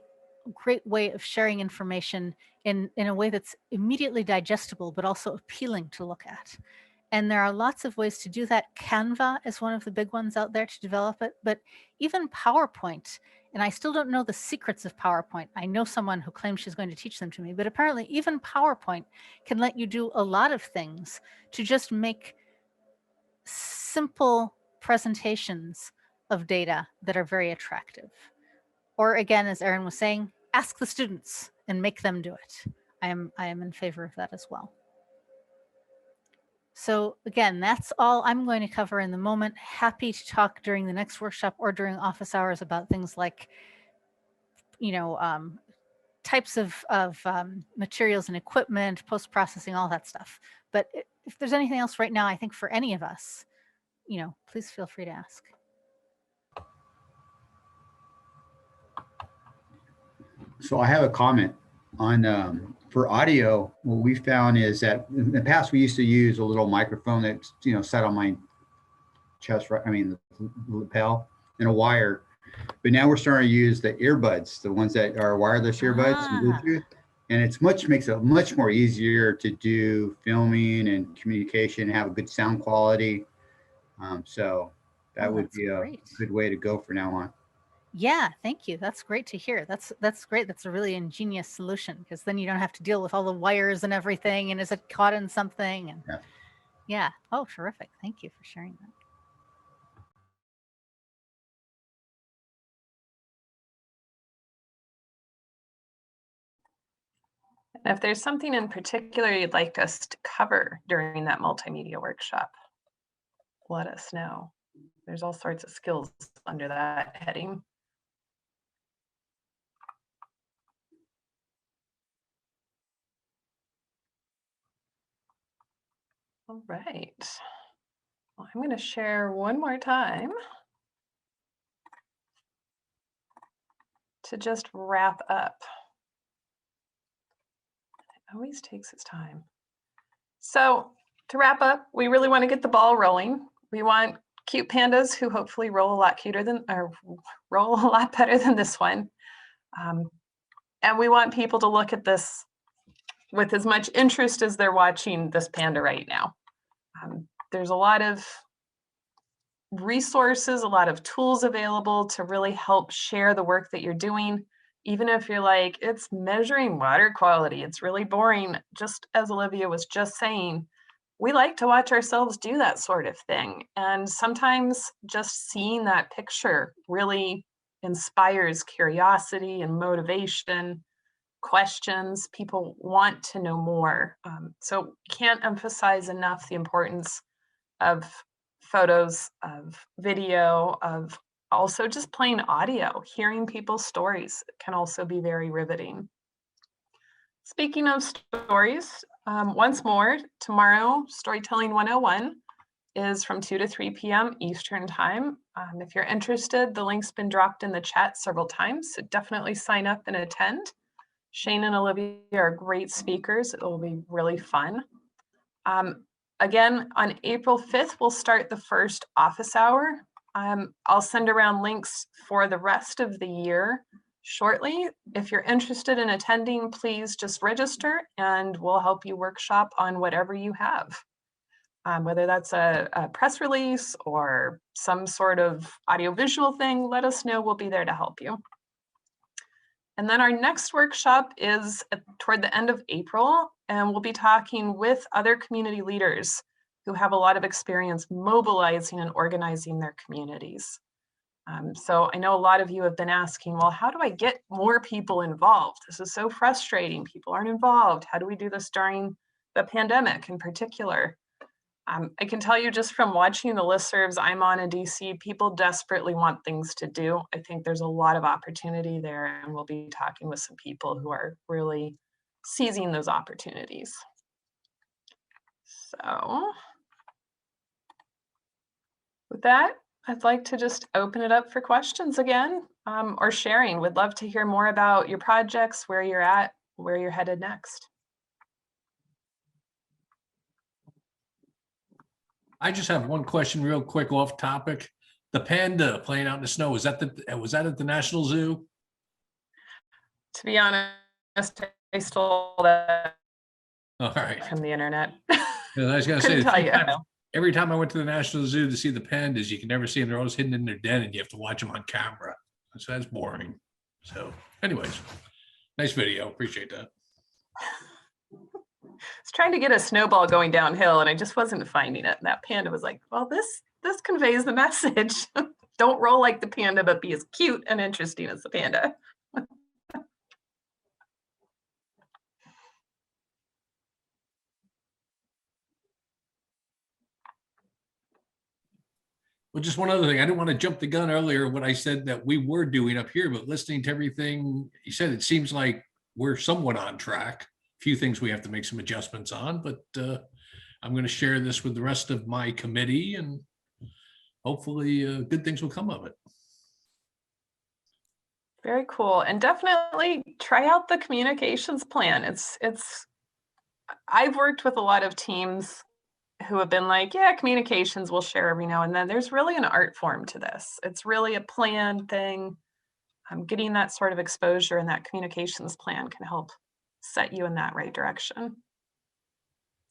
great way of sharing information in a way that's immediately digestible, but also appealing to look at. And there are lots of ways to do that. Canva is one of the big ones out there to develop it, but even PowerPoint, and I still don't know the secrets of PowerPoint. I know someone who claims she's going to teach them to me, but apparently even PowerPoint can let you do a lot of things to just make simple presentations of data that are very attractive. Or again, as Erin was saying, ask the students and make them do it. I am in favor of that as well. So again, that's all I'm going to cover in the moment. Happy to talk during the next workshop or during office hours about things like, types of materials and equipment, post-processing, all that stuff. But if there's anything else right now, I think for any of us, please feel free to ask. So I have a comment on for audio. What we found is that in the past we used to use a little microphone that sat on my chest, right? I mean the lapel, and a wire. But now we're starting to use the earbuds, the ones that are wireless earbuds and Bluetooth, and makes it much more easier to do filming and communication, have a good sound quality. So that would be a good way to go for now on. Yeah, thank you. That's great to hear. That's great. That's a really ingenious solution, because then you don't have to deal with all the wires and everything. And is it caught in something? And yeah. Oh, terrific. Thank you for sharing that. And if there's something in particular you'd like us to cover during that multimedia workshop, let us know. There's all sorts of skills under that heading. All right. Well, I'm going to share one more time to just wrap up. It always takes its time. So to wrap up, we really want to get the ball rolling. We want cute pandas who hopefully roll a lot roll a lot better than this one. And we want people to look at this with as much interest as they're watching this panda right now. There's a lot of resources, a lot of tools available to really help share the work that you're doing. Even if you're like, it's measuring water quality, it's really boring. Just as Olivia was just saying, we like to watch ourselves do that sort of thing. And sometimes just seeing that picture really inspires curiosity and motivation, questions. People want to know more. So can't emphasize enough the importance of photos, of video, of also just plain audio. Hearing people's stories can also be very riveting. Speaking of stories, once more, tomorrow, Storytelling 101 is from 2 to 3 p.m. Eastern time. If you're interested, the link's been dropped in the chat several times, so definitely sign up and attend. Shane and Olivia are great speakers. It will be really fun. Again, on April 5th, we'll start the first office hour. I'll send around links for the rest of the year shortly. If you're interested in attending, please just register and we'll help you workshop on whatever you have. Whether that's a press release or some sort of audiovisual thing, let us know. We'll be there to help you. And then our next workshop is toward the end of April, and we'll be talking with other community leaders who have a lot of experience mobilizing and organizing their communities. So I know a lot of you have been asking, well, how do I get more people involved? This is so frustrating. People aren't involved. How do we do this during the pandemic in particular? I can tell you just from watching the listservs I'm on in DC, people desperately want things to do. I think there's a lot of opportunity there, and we'll be talking with some people who are really seizing those opportunities. So with that, I'd like to just open it up for questions again, or sharing. Would love to hear more about your projects, where you're at, where you're headed next. I just have one question real quick off topic. The panda playing out in the snow, was that at the National Zoo? To be honest, I stole that All right. from the internet. And I was gonna say, Couldn't tell you. every time I went to the National Zoo to see the pandas, you can never see them. They're always hidden in their den and you have to watch them on camera. So that's boring. So anyways, nice video. Appreciate that. I was trying to get a snowball going downhill and I just wasn't finding it. And that panda was like, well, this conveys the message. Don't roll like the panda, but be as cute and interesting as the panda. Well, just one other thing. I didn't want to jump the gun earlier when I said that we were doing up here, but listening to everything you said, it seems like we're somewhat on track. A few things we have to make some adjustments on, but I'm going to share this with the rest of my committee and hopefully good things will come of it. Very cool. And definitely try out the communications plan. I've worked with a lot of teams who have been like, yeah, communications we'll share every now and then. There's really an art form to this. It's really a planned thing. Getting that sort of exposure and that communications plan can help set you in that right direction.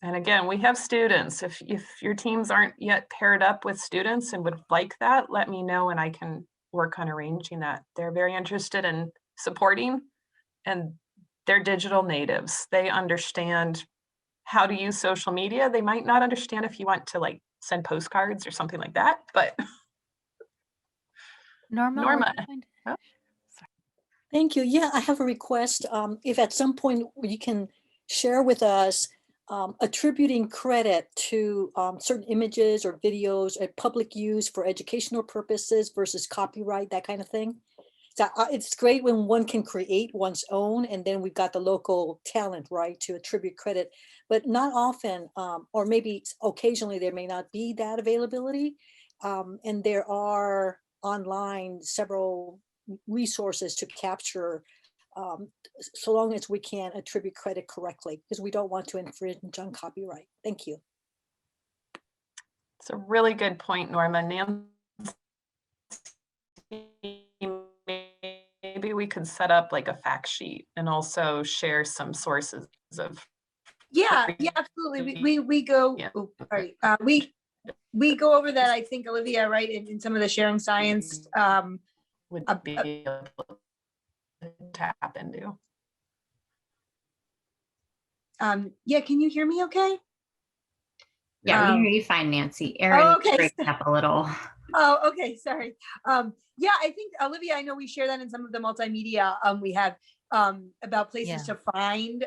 And again, we have students. If your teams aren't yet paired up with students and would like that, let me know and I can work on arranging that. They're very interested in supporting, and they're digital natives. They understand how to use social media. They might not understand if you want to like send postcards or something like that, but Norma. Oh. Thank you. Yeah, I have a request. If at some point you can share with us attributing credit to certain images or videos at public use for educational purposes versus copyright, that kind of thing. So it's great when one can create one's own, and then we've got the local talent, right, to attribute credit, but not often, or maybe occasionally there may not be that availability. And there are online several resources to capture, so long as we can attribute credit correctly, because we don't want to infringe on copyright. Thank you. It's a really good point, Norma. Maybe we could set up like a fact sheet and also share some sources of. Yeah, absolutely. We go. Yeah. Oh, sorry. We go over that. I think, Olivia, right, in some of the sharing science. Would be able to tap into. Yeah, can you hear me okay? Yeah, we hear you fine, Nancy. Erin breaks up a little. Oh, okay, sorry. Yeah, I think, Olivia, I know we share that in some of the multimedia we have about places to find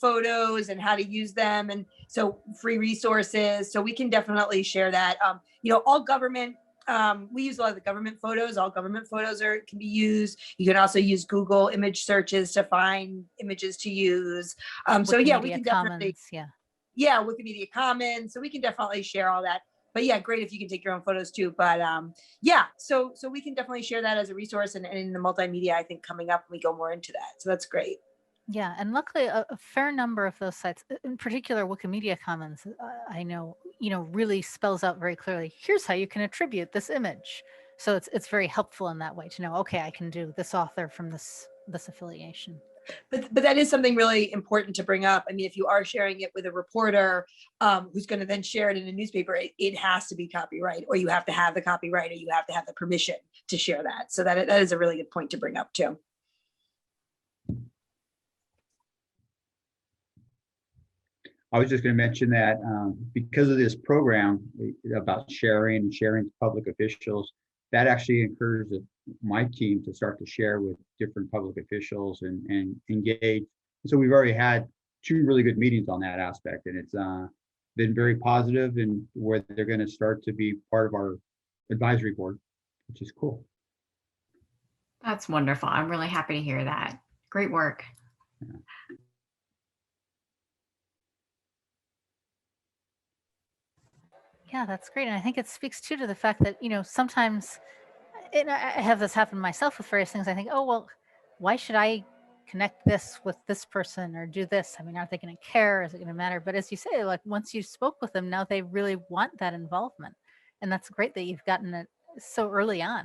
photos and how to use them, and so free resources. So we can definitely share that. You know, all government We use a lot of the government photos. All government photos can be used. You can also use Google image searches to find images to use. So yeah, we Wikimedia can definitely, Commons, yeah, Wikimedia Commons. So we can definitely share all that. But yeah, great if you can take your own photos too. But yeah, so we can definitely share that as a resource, and in the multimedia, I think coming up, we go more into that. So that's great. Yeah, and luckily a fair number of those sites, in particular Wikimedia Commons, I know, really spells out very clearly, here's how you can attribute this image. So it's very helpful in that way to know, okay, I can do this author from this affiliation. But that is something really important to bring up. I mean, if you are sharing it with a reporter who's going to then share it in a newspaper, it has to be copyright, or you have to have the copyright, or you have to have the permission to share that. So that is a really good point to bring up too. I was just going to mention that because of this program about sharing to public officials, that actually encourages my team to start to share with different public officials and engage. So we've already had 2 really good meetings on that aspect, and it's been very positive, and where they're going to start to be part of our advisory board, which is cool. That's wonderful. I'm really happy to hear that. Great work. Yeah. Yeah, that's great. And I think it speaks too to the fact that, sometimes, and I have this happen myself with various things. I think, oh, well, why should I connect this with this person or do this? I mean, are they going to care? Is it going to matter? But as you say, like once you spoke with them, now they really want that involvement. And that's great that you've gotten it so early on.